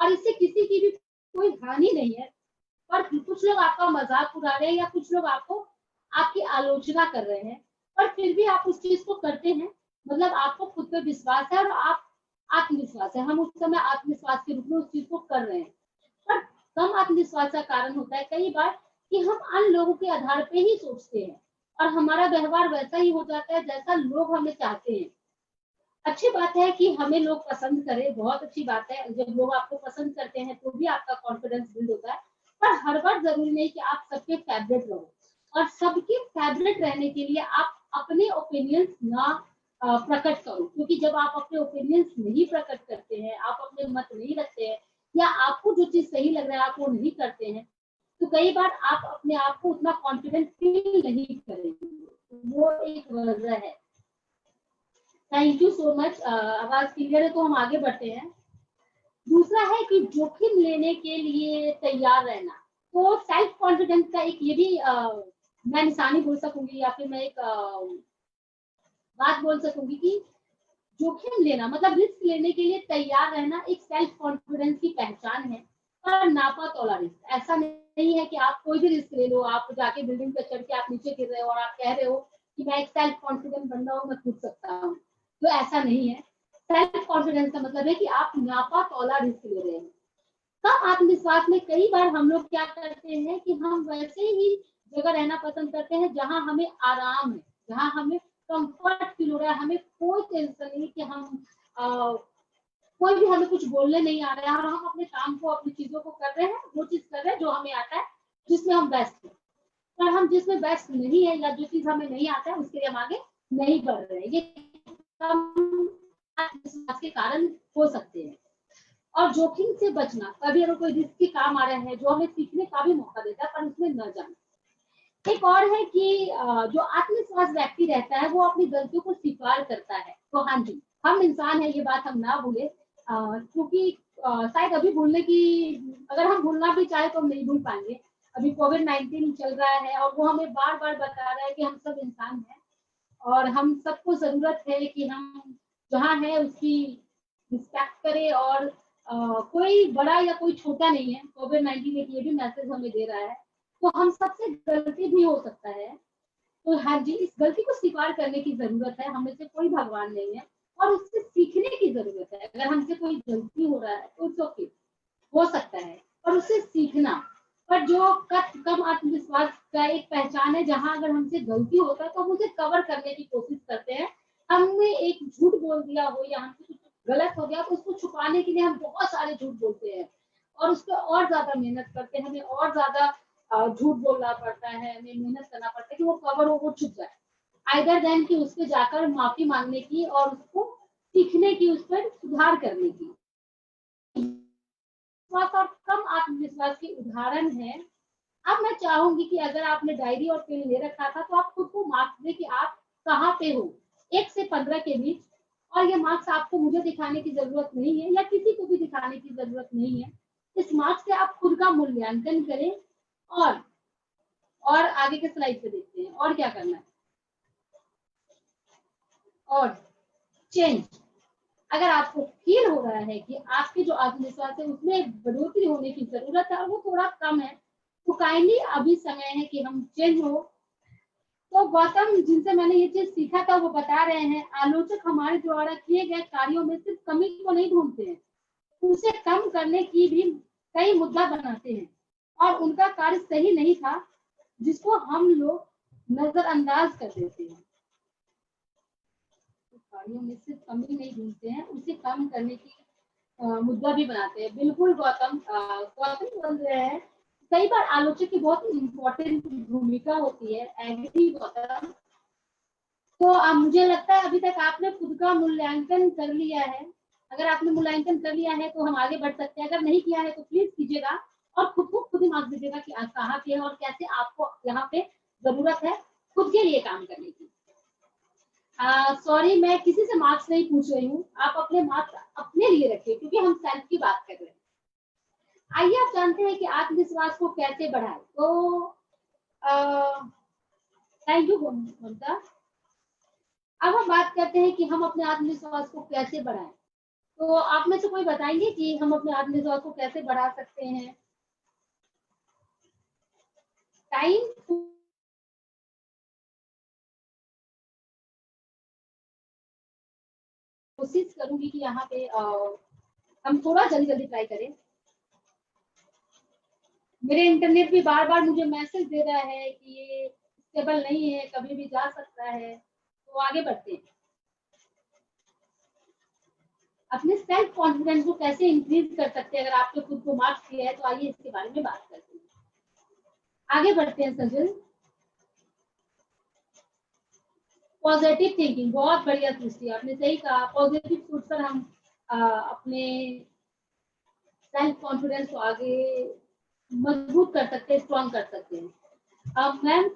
और इससे किसी की भी कोई हानि नहीं है, पर कुछ लोग आपका मजाक उड़ा रहे हैं या कुछ लोग आपको आपकी आलोचना कर रहे हैं, पर फिर भी आप उस चीज को करते हैं, मतलब आपको खुद पे विश्वास है और आप आत्मविश्वास है, हम उस समय आत्मविश्वास के रूप में उस चीज को कर रहे हैं। पर कम आत्मविश्वास का कारण होता है कई बार कि हम अन्य लोगों के आधार पे ही सोचते हैं और हमारा व्यवहार वैसा ही हो जाता है जैसा लोग हमें चाहते हैं। अच्छी बात है कि हमें लोग पसंद करें, बहुत अच्छी बात है, जब लोग आपको पसंद करते हैं तो भी आपका कॉन्फिडेंस बिल्ड होता है, पर हर बार जरूरी नहीं कि आप सबके फेवरेट रहो, और सबके फेवरेट रहने के लिए आप अपने ओपिनियंस ना प्रकट करो, क्योंकि जब आप अपने ओपिनियंस नहीं प्रकट करते हैं, आप अपने मत नहीं रखते हैं या आपको जो चीज सही लग रहा है आप वो नहीं करते हैं, तो कई बार आप अपने आप को उतना कॉन्फिडेंट फील नहीं करेंगे, वो एक वजह है। थैंक यू सो मच, आवाज क्लियर है तो हम आगे बढ़ते हैं। दूसरा है कि जोखिम लेने के लिए तैयार रहना। तो सेल्फ कॉन्फिडेंस कॉन्फिडेंस का एक ये भी मैं निशानी बोल सकूंगी या फिर मैं एक बात बोल सकूंगी कि जोखिम लेना मतलब रिस्क लेने के लिए तैयार रहना एक सेल्फ कॉन्फिडेंस की पहचान है। पर नापा तोला रिस्क ऐसा नहीं है कि आप कोई भी रिस्क ले लो, आप जाके बिल्डिंग पे चढ़ के आप नीचे गिर रहे हो और आप कह रहे हो कि मैं एक सेल्फ कॉन्फिडेंट बंदा हूँ, मैं कूद सकता हूँ, तो ऐसा नहीं है। सेल्फ कॉन्फिडेंस का मतलब है कि आप नापा तोला रिस्क ले रहे हैं। कम आत्मविश्वास में कई बार हम लोग क्या करते हैं कि हम वैसे ही जगह रहना पसंद करते हैं जहां हमें आराम है, जहां हमें कंफर्ट फील हो रहा है, हमें कोई टेंशन नहीं कि हम कोई भी हमें कुछ बोलने नहीं आ रहा है और हम अपने काम को अपनी चीजों को कर रहे हैं, वो चीज कर रहे हैं जो हमें आता है, जिसमें हम बेस्ट हैं। पर हम जिसमें बेस्ट नहीं है या जो चीज हमें नहीं आता है उसके लिए हम आगे नहीं बढ़ रहे हैं, ये कम आत्मविश्वास के कारण हो सकते हैं। और जोखिम से बचना, कभी अगर कोई रिस्क की काम आ रहा है जो हमें सीखने का भी मौका देता है, पर उसमें न जाना। एक और है कि जो आत्मविश्वास व्यक्ति रहता है वो अपनी गलतियों को स्वीकार करता है। तो हाँ जी, हम इंसान है, ये बात हम ना भूले, क्योंकि शायद अभी भूलने की, अगर हम भूलना भी चाहे तो हम नहीं भूल पाएंगे। अभी कोविड-19 चल रहा है और वो हमें बार बार बता रहा है कि हम सब इंसान हैं और हम सबको जरूरत है कि हम जहाँ है उसकी रिस्पेक्ट करें। और कोई बड़ा या कोई छोटा नहीं है, कोविड-19 एक ये भी मैसेज हमें दे रहा है। तो हम सबसे गलती भी हो सकता है, तो हाँ जी, इस गलती को स्वीकार करने की जरूरत है। हमें से कोई भगवान नहीं है और उससे सीखने की जरूरत है। अगर हमसे कोई गलती हो रहा है तो इट्स ओके, हो सकता है, पर उससे सीखना। पर जो कम आत्मविश्वास का एक पहचान है, जहां अगर हमसे गलती होता है तो हम उसे कवर करने की कोशिश करते हैं। हमने एक झूठ बोल दिया हो या हमसे कुछ गलत हो गया तो उसको छुपाने के लिए हम बहुत सारे झूठ बोलते हैं और उस पर और ज्यादा मेहनत करते हैं, हमें और ज्यादा झूठ बोलना पड़ता है, हमें मेहनत करना पड़ता है कि वो कवर हो, वो छुप जाए। आइदर देन कि उस पर जाकर माफी मांगने की और उसको सीखने की, उस पर सुधार करने की। और कम आत्मविश्वास के उदाहरण है। अब मैं चाहूंगी कि अगर आपने डायरी और पेन ले रखा था तो आप खुद को मार्क्स दें कि आप कहाँ पे हो 1 से 15 के बीच। और ये मार्क्स आपको मुझे दिखाने की जरूरत नहीं है या किसी को भी दिखाने की जरूरत नहीं है। इस मार्क्स से आप खुद का मूल्यांकन करें और आगे के स्लाइड पे देखते हैं और क्या करना है। और चेंज, अगर आपको फील हो रहा है कि आपके जो आत्मविश्वास है उसमें बढ़ोतरी होने की जरूरत है और वो थोड़ा कम है, तो काइंडली अभी समय है कि हम चेंज हो। तो गौतम जिनसे मैंने ये चीज सीखा था वो बता रहे हैं, आलोचक हमारे द्वारा किए गए कार्यों में सिर्फ कमी को नहीं ढूंढते हैं, उसे कम करने की भी कई मुद्दा बनाते हैं और उनका कार्य सही नहीं था जिसको हम लोग नजरअंदाज कर देते हैं। कार्यों में सिर्फ कमी नहीं ढूंढते हैं, उसे कम करने की मुद्दा भी बनाते हैं। बिल्कुल गौतम, गौतम बोल रहे हैं कई बार आलोचक की बहुत इम्पोर्टेंट भूमिका होती है। एग्री गौतम। तो मुझे लगता है अभी तक आपने खुद का मूल्यांकन कर लिया है। अगर आपने मूल्यांकन कर लिया है तो हम आगे बढ़ सकते हैं, अगर नहीं किया है तो प्लीज कीजिएगा और खुद को खुद ही मार्क्स दीजिएगा कि आप कहाँ पे हैं और कैसे आपको यहाँ पे जरूरत है खुद के लिए काम करने की। सॉरी, मैं किसी से मार्क्स नहीं पूछ रही हूँ, आप अपने मार्क्स अपने लिए रखिए क्योंकि हम सेल्फ की बात कर रहे हैं। आइए आप जानते हैं कि आत्मविश्वास को कैसे बढ़ाएं। तो थैंक यू ममता। अब हम बात करते हैं कि हम अपने आत्मविश्वास को कैसे बढ़ाएं। तो आप में से कोई बताएंगे कि हम अपने आत्मविश्वास को कैसे बढ़ा सकते हैं? टाइम कोशिश करूंगी कि यहाँ पे हम थोड़ा जल्दी जल्दी ट्राई करें। मेरे इंटरनेट भी बार बार मुझे मैसेज दे रहा है कि ये स्टेबल नहीं है, कभी भी जा सकता है। तो आगे बढ़ते हैं। अपने सेल्फ कॉन्फिडेंस को कैसे इंक्रीज कर सकते हैं? अगर आपने खुद को मार्क्स किया है तो आइए इसके बारे में बात करते हैं। आगे बढ़ते हैं सजल। पॉजिटिव थिंकिंग, बहुत बढ़िया सृष्टि, आपने सही कहा। पॉजिटिव सोच कर हम अपने सेल्फ कॉन्फिडेंस को आगे मजबूत कर सकते हैं, स्ट्रॉन्ग कर सकते हैं। अब मैम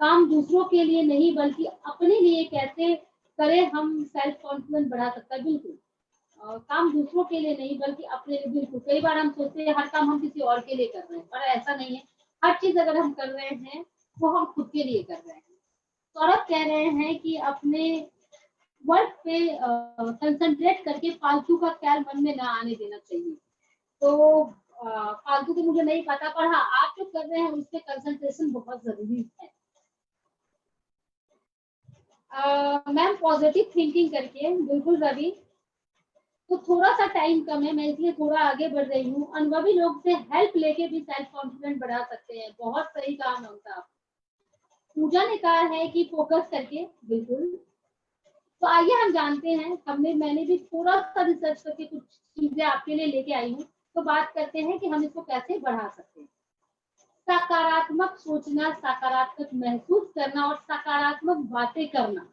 काम दूसरों के लिए नहीं बल्कि अपने लिए कैसे करें हम सेल्फ कॉन्फिडेंस बढ़ा सकते हैं? बिल्कुल, काम दूसरों के लिए नहीं बल्कि अपने लिए। बिल्कुल, कई बार हम सोचते हैं हर काम हम किसी और के लिए कर रहे हैं, पर ऐसा नहीं है। हर चीज अगर हम कर रहे हैं वो हम खुद के लिए कर रहे हैं। सौरभ कह रहे हैं कि अपने वर्क पे कंसंट्रेट करके फालतू का ख्याल मन में ना आने देना चाहिए। तो फालतू तो मुझे नहीं पता, पर हाँ आप जो कर रहे हैं उस पर कंसंट्रेशन बहुत जरूरी है। मैम पॉजिटिव थिंकिंग करके, बिल्कुल रवि। तो थोड़ा सा टाइम कम है, मैं इसलिए थोड़ा आगे बढ़ रही हूँ। अनुभवी लोग से हेल्प लेके भी सेल्फ कॉन्फिडेंस बढ़ा सकते हैं। बहुत सही काम है उनका। पूजा ने कहा है कि फोकस करके, बिल्कुल। तो आइए हम जानते हैं, मैंने भी थोड़ा सा रिसर्च करके कुछ चीजें आपके लिए लेके आई हूँ। तो बात करते हैं कि हम इसको कैसे बढ़ा सकते हैं। सकारात्मक सोचना, सकारात्मक महसूस करना और सकारात्मक बातें करना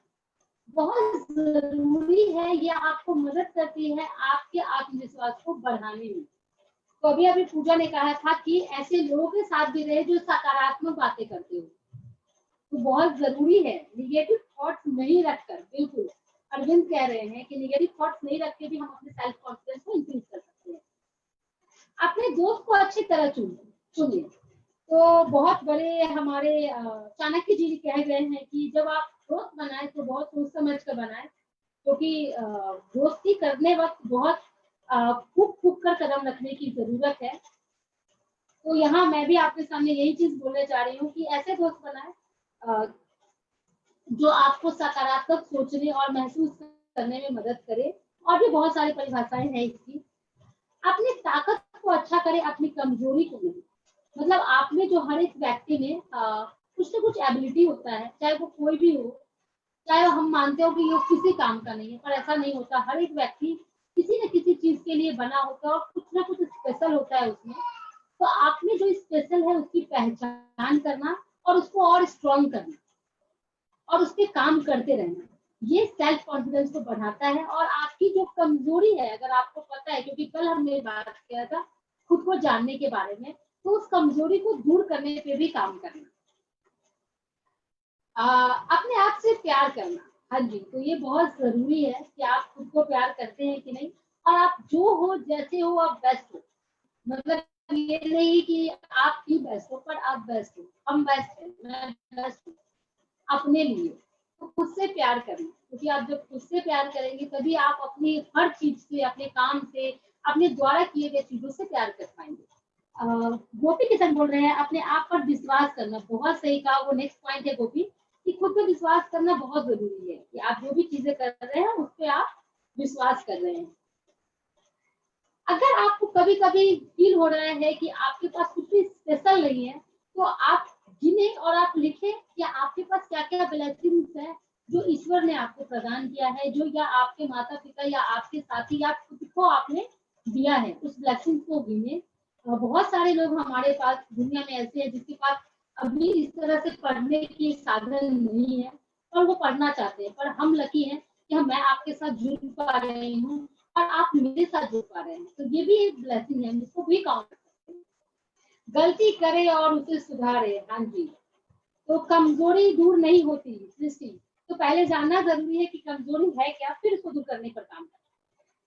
बहुत जरूरी है। ये आपको मदद करती है आपके आत्मविश्वास को बढ़ाने में। तो अभी पूजा ने कहा था कि ऐसे लोगों के साथ भी रहे जो सकारात्मक बातें करते हो, तो बहुत जरूरी है। निगेटिव थॉट्स नहीं रखकर, बिल्कुल अरविंद कह रहे हैं कि निगेटिव थॉट्स नहीं रख के भी हम अपने सेल्फ कॉन्फिडेंस को इंक्रीज कर सकते हैं। अपने दोस्त को अच्छी तरह चुनिए। तो बहुत बड़े हमारे चाणक्य जी कह गए हैं कि जब आप दोस्त बनाए तो बहुत सोच समझ कर बनाए, क्योंकि दोस्ती करने वक्त बहुत फूक फूक कर कदम रखने की जरूरत है। तो यहाँ मैं भी आपके सामने यही चीज बोलने जा रही हूँ कि ऐसे दोस्त बनाए जो आपको सकारात्मक सोचने और महसूस करने में मदद करे। और भी बहुत सारी परिभाषाएं हैं इसकी। अपनी ताकत को अच्छा करे, अपनी कमजोरी को नहीं। मतलब आप में जो हर एक व्यक्ति में कुछ ना कुछ एबिलिटी होता है, चाहे वो कोई भी हो, चाहे हम मानते हो कि ये किसी काम का नहीं है, पर ऐसा नहीं होता। हर एक व्यक्ति किसी न किसी चीज के लिए बना होता है और कुछ ना कुछ स्पेशल होता है उसमें। तो आप में जो स्पेशल है उसकी पहचान करना और उसको और स्ट्रॉन्ग करना और उसके काम करते रहना, ये सेल्फ कॉन्फिडेंस को बढ़ाता है। और आपकी जो कमजोरी है, अगर आपको पता है, क्योंकि कल हमने बात किया था खुद को जानने के बारे में, तो उस कमजोरी को दूर करने पे भी काम करना। अपने आप से प्यार करना, हाँ जी, तो ये बहुत जरूरी है कि आप खुद को प्यार करते हैं कि नहीं। और आप जो हो, जैसे हो, आप बेस्ट हो। मतलब ये नहीं कि आप ही बेस्ट हो, पर आप बेस्ट हो, हम बेस्ट हैं, मैं बेस्ट हूँ अपने लिए। तो खुद से प्यार करना, क्योंकि आप जब खुद से प्यार करेंगे तभी आप अपनी हर चीज से, अपने काम से, अपने द्वारा किए गए चीजों से प्यार कर पाएंगे। गोपी किशन बोल रहे हैं अपने आप पर विश्वास करना। बहुत सही कहा, वो नेक्स्ट पॉइंट है गोपी, कि खुद पर विश्वास करना बहुत जरूरी है कि आप जो भी चीजें कर रहे हैं उस पर आप विश्वास कर रहे हैं। अगर आपको कभी कभी फील हो रहा है कि आपके पास कुछ भी स्पेशल नहीं है, तो आप गिने और आप लिखें कि आपके पास क्या क्या ब्लेसिंग्स है जो ईश्वर ने आपको प्रदान किया है, जो या आपके माता पिता या आपके साथी या खुद को आपने दिया है, उस ब्लेसिंग्स को गिने। बहुत सारे लोग हमारे पास दुनिया में ऐसे हैं जिसके पास अभी इस तरह से पढ़ने की साधन नहीं है और वो पढ़ना चाहते हैं, पर हम लकी हैं कि मैं आपके साथ जुड़ पा रही हूँ और आप मेरे साथ जुड़ पा रहे हैं। तो ये भी एक ब्लेसिंग है, इसको भी काउंट कर सकते हैं। गलती करे और उसे सुधारे, हाँ जी। तो कमजोरी दूर नहीं होती सृष्टि, तो पहले जानना जरूरी है कि कमजोरी है क्या, फिर उसको दूर करने पर काम करें।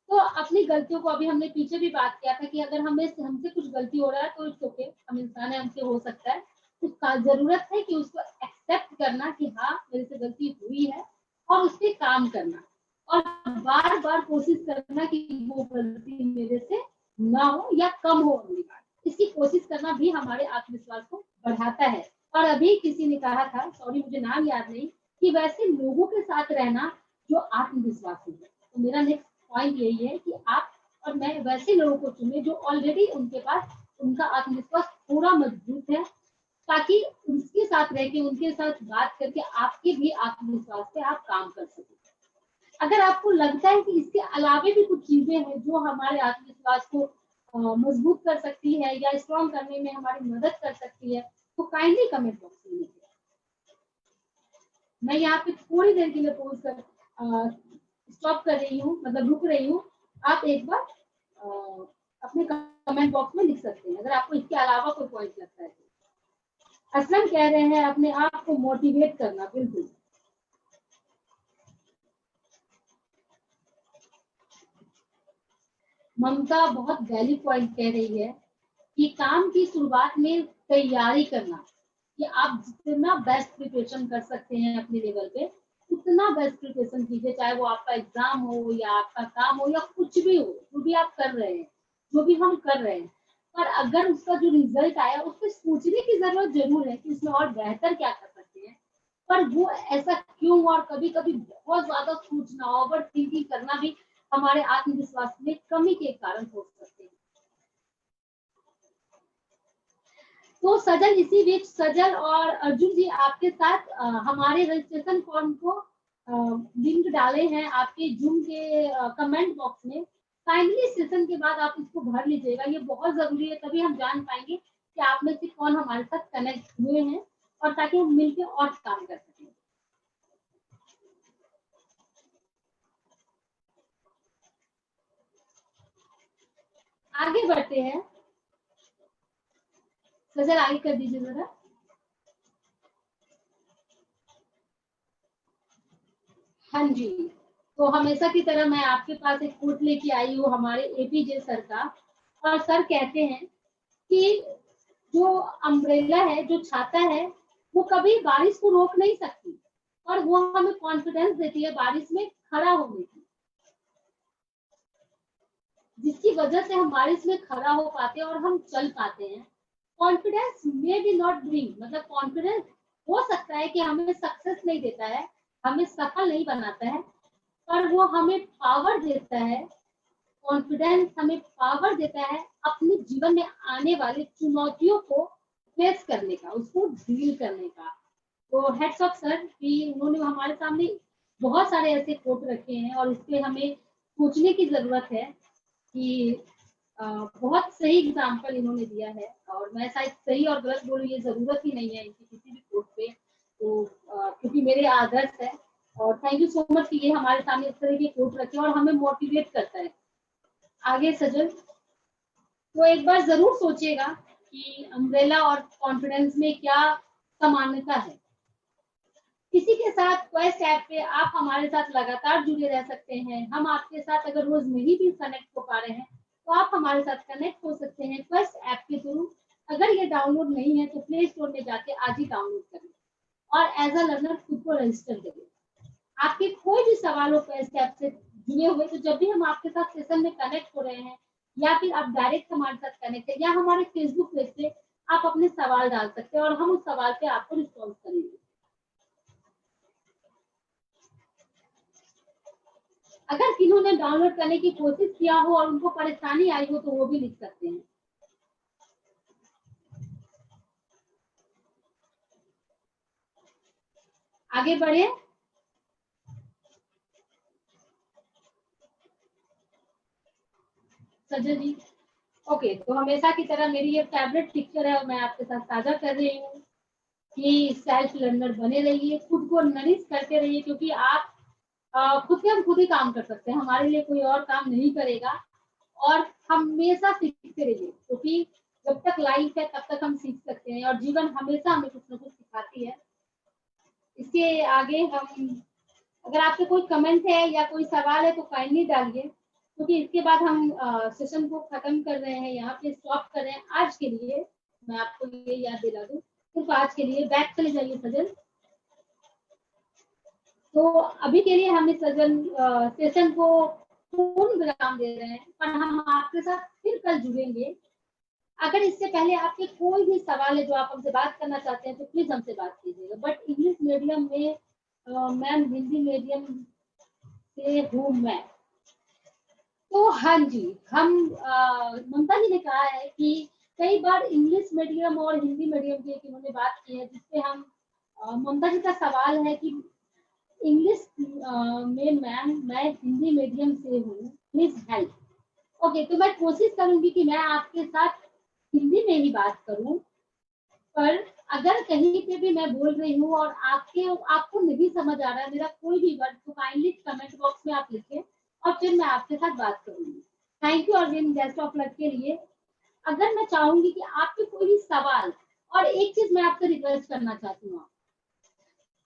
तो अपनी गलतियों को, अभी हमने पीछे भी बात किया था कि अगर हमसे कुछ गलती हो रहा है तो इट्स ओके, हम इंसान है, हमसे हो सकता है। उसका जरूरत है कि उसको एक्सेप्ट करना कि हाँ मेरे से गलती हुई है, और उस पर काम करना और बार बार कोशिश करना कि वो गलती मेरे से ना हो या कम हो अगली बार। इसकी कोशिश करना भी हमारे आत्मविश्वास को बढ़ाता है। और अभी किसी ने कहा था, सॉरी मुझे नाम याद नहीं, कि वैसे लोगों के साथ रहना जो आत्मविश्वासी है। तो मेरा नेक्स्ट पॉइंट यही है कि आप और मैं वैसे लोगों को चुने जो ऑलरेडी उनके पास उनका आत्मविश्वास थोड़ा मजबूत है, ताकि उसके साथ रह के, उनके साथ बात करके आपके भी आत्मविश्वास पे आप काम कर सकें। अगर आपको लगता है कि इसके अलावे भी कुछ चीजें हैं जो हमारे आत्मविश्वास को मजबूत कर सकती है या स्ट्रॉन्ग करने में हमारी मदद कर सकती है, तो काइंडली कमेंट बॉक्स में लिखिए। मैं यहाँ पे थोड़ी देर के लिए पॉज कर स्टॉप कर रही हूँ, मतलब रुक रही हूँ। आप एक बार अपने कमेंट बॉक्स में लिख सकते हैं अगर आपको इसके अलावा कोई पॉइंट लगता है तो। असलम कह रहे हैं अपने आप को मोटिवेट करना, बिल्कुल। ममता बहुत वैलिड पॉइंट कह रही है कि काम की शुरुआत में तैयारी करना कि आप जितना बेस्ट प्रिपरेशन कर सकते हैं अपने लेवल पे उतना बेस्ट प्रिपरेशन कीजिए, चाहे वो आपका एग्जाम हो या आपका काम हो या कुछ भी हो, जो भी आप कर रहे हैं, जो भी हम कर रहे हैं। पर अगर उसका जो रिजल्ट आया उस पर सोचने की जरूरत जरूर है कि उसमें और बेहतर क्या कर सकते हैं, पर वो ऐसा क्यों, और कभी कभी बहुत ज्यादा सोचना, ओवर थिंकिंग करना भी हमारे आत्मविश्वास में कमी के कारण हो सकते हैं। तो सजल, इसी बीच सजल और अर्जुन जी आपके साथ हमारे रजिस्ट्रेशन फॉर्म को लिंक डाले हैं आपके जूम के कमेंट बॉक्स में। काइंडली सेशन के बाद आप इसको भर लीजिएगा, ये बहुत जरूरी है, तभी हम जान पाएंगे कि आप में से कौन हमारे साथ कनेक्ट हुए हैं, और ताकि हम मिलकर और काम कर सकें। आगे बढ़ते हैं, सजल आगे कर दीजिए जरा। हाँ जी, तो हमेशा की तरह मैं आपके पास एक कोट लेके आई हूँ हमारे एपीजे सर का, और सर कहते हैं कि जो अम्ब्रेला है, जो छाता है, वो कभी बारिश को रोक नहीं सकती, और वो हमें कॉन्फिडेंस देती है बारिश में खड़ा होने की, जिसकी वजह से हम बारिश में खड़ा हो पाते हैं और हम चल पाते हैं। Confidence may be not bring, मतलब कॉन्फिडेंस हो सकता है कि हमें सक्सेस नहीं देता है, हमें सफल नहीं बनाता है, पर वो हमें पावर देता है। कॉन्फिडेंस हमें पावर देता है अपने जीवन में आने वाली चुनौतियों को फेस करने का, उसको डील करने का। तो हेड्स ऑफ सर कि उन्होंने हमारे सामने बहुत सारे ऐसे कोट रखे हैं, और इस पे हमें सोचने की जरूरत है कि बहुत सही एग्जाम्पल इन्होंने दिया है, और मैं शायद सही और गलत बोलूं, ये जरूरत ही नहीं है इनकी किसी भी कोट पे, तो क्योंकि मेरे आदर्श है। और थैंक यू सो मच कि ये हमारे सामने इस तरह के कोट रखे और हमें मोटिवेट करता है। आगे सजल, तो एक बार जरूर सोचिएगा कि अम्ब्रेला और कॉन्फिडेंस में क्या समानता है। इसी के साथ क्वेस्ट ऐप पे आप हमारे साथ लगातार जुड़े रह सकते हैं। हम आपके साथ अगर रोज नहीं भी कनेक्ट हो पा रहे हैं तो आप हमारे साथ कनेक्ट हो सकते हैं क्वेस्ट ऐप के थ्रू। अगर ये डाउनलोड नहीं है तो प्ले स्टोर में जाके आज ही डाउनलोड करें और एज अ लर्नर खुद को रजिस्टर करें। आपके कोई भी सवाल हो क्वेस्ट ऐप से जुड़े हुए, तो जब भी हम आपके साथ सेशन में कनेक्ट हो रहे हैं, या फिर आप डायरेक्ट हमारे साथ कनेक्ट है, या हमारे फेसबुक पेज पे आप अपने सवाल डाल सकते हैं और हम उस सवाल पे आपको रिस्पॉन्स करेंगे। अगर किन्होंने डाउनलोड करने की कोशिश किया हो और उनको परेशानी आई हो तो वो भी लिख सकते हैं। आगे बढ़े। सजल जी, ओके, तो हमेशा की तरह मेरी ये फेवरेट पिक्चर है और मैं आपके साथ साझा कर रही हूँ कि सेल्फ लर्नर बने रहिए, खुद को नरिश करते रहिए, क्योंकि आप खुद से हम खुद ही काम कर सकते हैं, हमारे लिए कोई और काम नहीं करेगा। और हमेशा सीखते रहिए, क्योंकि जब तक लाइफ है तब तक हम सीख सकते हैं, और जीवन हमेशा हमें कुछ न कुछ सिखाती है। इसके आगे हम, अगर आपके कोई कमेंट है या कोई सवाल है तो काइंडली डालिए, क्योंकि इसके बाद हम सेशन को खत्म कर रहे हैं, यहाँ पे स्टॉप कर रहे हैं आज के लिए। मैं आपको ये याद दिला दूं, सिर्फ आज के लिए बैक चले जाइए सजन। तो अभी के लिए हम इस सजन सेशन को पूर्ण विराम दे रहे हैं, पर हम आपके साथ फिर कल जुड़ेंगे। अगर इससे पहले आपके कोई भी सवाल है जो आप हमसे बात करना चाहते हैं तो प्लीज हमसे बात कीजिएगा। बट इंग्लिश मीडियम में मैम हिंदी मीडियम से हूँ मैं, तो हाँ जी, हम ममता जी ने कहा है कि कई बार इंग्लिश मीडियम और हिंदी मीडियम की इन्होंने बात की है, जिसपे हम ममता जी का सवाल है कि इंग्लिश में मैम मैं हिंदी मीडियम से हूँ, प्लीज हेल्प। ओके, तो मैं कोशिश करूंगी कि मैं आपके साथ हिंदी में ही बात करूं, पर अगर कहीं पे भी मैं बोल रही हूँ और आपको नहीं समझ आ रहा है मेरा कोई भी वर्ड, तो काइंडली कमेंट बॉक्स में आप लिखें और फिर मैं आपके साथ बात करूंगी। Thank you again best of luck के लिए। अगर मैं चाहूंगी कि आपके कोई भी सवाल, और एक चीज मैं आपसे रिक्वेस्ट करना चाहती हूँ,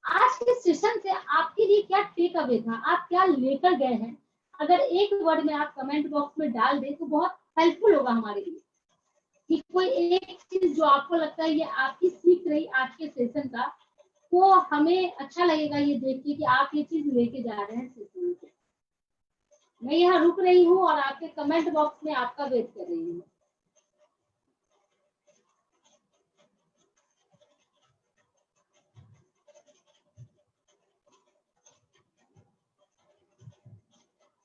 आज के सेशन से आपके लिए क्या टेक अवे था, आप क्या लेकर गए हैं, अगर एक वर्ड में आप कमेंट बॉक्स में डाल दें तो बहुत हेल्पफुल होगा हमारे लिए। कि कोई एक चीज जो आपको लगता है ये आपकी सीख रही आज के सेशन का, तो हमें अच्छा लगेगा ये देख के कि आप ये चीज लेके जा रहे हैं सेशन में। मैं यहाँ रुक रही हूँ और आपके कमेंट बॉक्स में आपका वेट कर रही हूँ।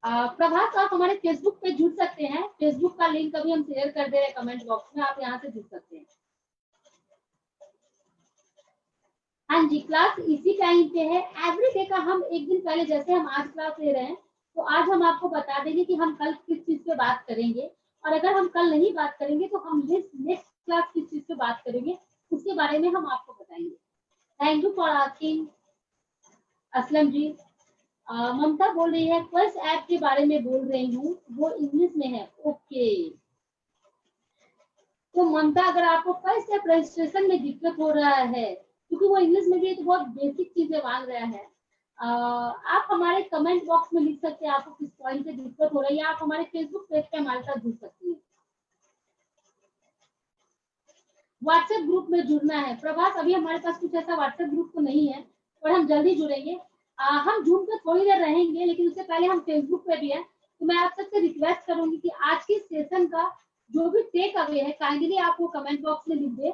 प्रभात, आप हमारे फेसबुक पे जुड़ सकते हैं। फेसबुक का लिंक अभी हम शेयर कर दे रहे हैं कमेंट बॉक्स में, आप यहाँ से जुड़ सकते हैं। हाँ जी, क्लास इसी टाइम पे है एवरीडे का। हम एक दिन पहले, जैसे हम आज क्लास ले रहे हैं, तो आज हम आपको बता देंगे कि हम कल किस चीज पे बात करेंगे, और अगर हम कल नहीं बात करेंगे तो हम नेक्स्ट क्लास किस चीज पे बात करेंगे उसके बारे में हम आपको बताएंगे। Thank you for asking Aslam ji. Mamta बोल रही है क्वेस्ट ऐप के बारे में बोल रही हूँ, वो इंग्लिश में है। ओके, तो ममता, अगर आपको फर्स्ट ऐप रजिस्ट्रेशन में दिक्कत हो रहा है, क्योंकि वो इंग्लिश में भी है तो बहुत बेसिक चीजें मांग रहा है, आप हमारे कमेंट बॉक्स में लिख सकते हैं आपको किस पॉइंट से दिक्कत हो रही है, या आप हमारे फेसबुक पेज पे हमारे साथ जुड़ सकते हैं। व्हाट्सएप ग्रुप में जुड़ना है प्रभास, अभी हमारे पास कुछ ऐसा व्हाट्सएप ग्रुप तो नहीं है, और हम जल्दी जुड़ेंगे। हम जूम पे थोड़ी देर रहेंगे, लेकिन उससे पहले हम फेसबुक पे भी है, तो मैं आप सबसे रिक्वेस्ट करूंगी कि आज की सेशन का जो भी टेक अवे है काइंडली आप वो कमेंट बॉक्स में लिख दे,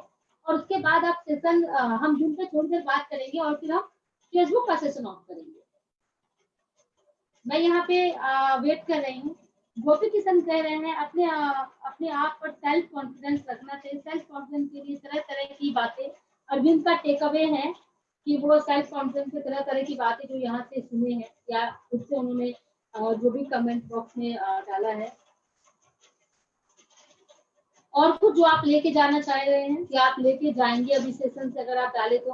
और उसके बाद आप सेशन हम जूम पे थोड़ी देर बात करेंगे और फिर हम फेसबुक का सेशन ऑफ करेंगे। मैं यहाँ पे वेट कर रही हूँ। गोपी किशन कह रहे हैं अपने आप पर सेल्फ कॉन्फिडेंस रखना चाहिए। सेल्फ कॉन्फिडेंस के लिए तरह तरह की बातें, अरविंद का टेक अवे है कि वो सेल्फ कॉन्फिडेंस के तरह तरह की बातें जो यहाँ से सुने हैं या उससे उन्होंने जो भी कमेंट बॉक्स में डाला है, और कुछ जो आप लेके जाना चाह रहे हैं कि आप लेके जाएंगे अभी सेशन से, अगर आप डाले तो।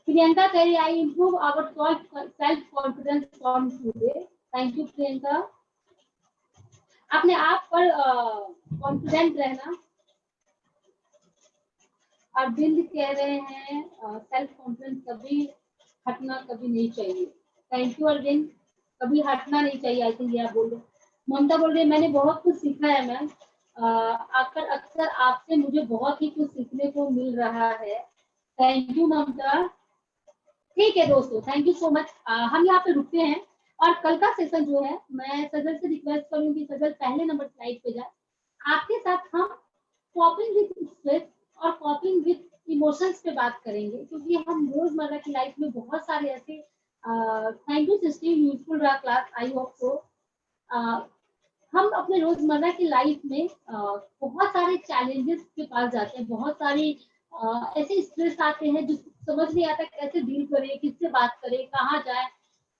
प्रियंका कह रही I improve our self confidence from today. Thank you Priyanka. अपने आप पर कॉन्फिडेंट रहना। अरविंद कह रहे हैं सेल्फ कॉन्फिडेंस कभी हटना कभी नहीं चाहिए। थैंक यू अरविंद, कभी हटना नहीं चाहिए, आई थिंक ये आप बोल रहे। ममता बोल रही है मैंने बहुत कुछ सीखा है मैम, आकर अक्सर आपसे मुझे बहुत ही कुछ सीखने को मिल रहा है। थैंक यू ममता। ठीक है दोस्तों, थैंक यू सो मच। हम यहाँ पे रुकते हैं, और कल का सेशन जो है मैं सजल से रिक्वेस्ट करूंगी, सजल पहले नंबर स्लाइड पे जाए। आपके साथ हम कॉपिंग विद स्ट्रेस और कॉपिंग विद इमोशंस पे बात करेंगे, क्योंकि हम रोजमर्रा की लाइफ में बहुत सारे ऐसे थैंक यू सिस्टर, यूजफुल रहा क्लास, आई होप सो। हम अपने रोजमर्रा की लाइफ में बहुत सारे चैलेंजेस के पास जाते हैं, बहुत सारी ऐसे स्ट्रेस आते हैं जो समझ नहीं आता कैसे डील करें, किससे बात करें, कहाँ जाए।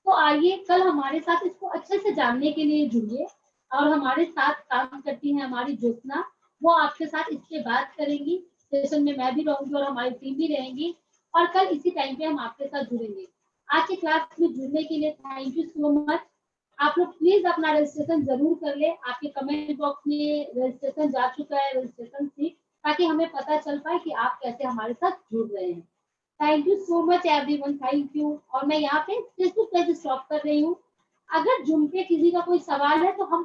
तो आइए कल हमारे साथ इसको अच्छे से जानने के लिए जुड़िए, और हमारे साथ काम करती हैं हमारी ज्योत्सना, वो आपके साथ इसके बात करेंगी। सेशन में मैं भी रहूंगी और हमारी टीम भी रहेंगी, और कल इसी टाइम पे हम आपके साथ जुड़ेंगे। आज की क्लास में जुड़ने के लिए थैंक यू सो मच। आप लोग प्लीज अपना रजिस्ट्रेशन जरूर कर ले। आपके कमेंट बॉक्स में रजिस्ट्रेशन जा चुका है, रजिस्ट्रेशन सीट, ताकि हमें पता चल पाए कि आप कैसे हमारे साथ जुड़ रहे हैं। Thank you so much everyone, thank you. और मैं यहाँ पे फेसबुक पेज स्टॉप कर रही हूँ। अगर जूम पे किसी का कोई सवाल है तो हम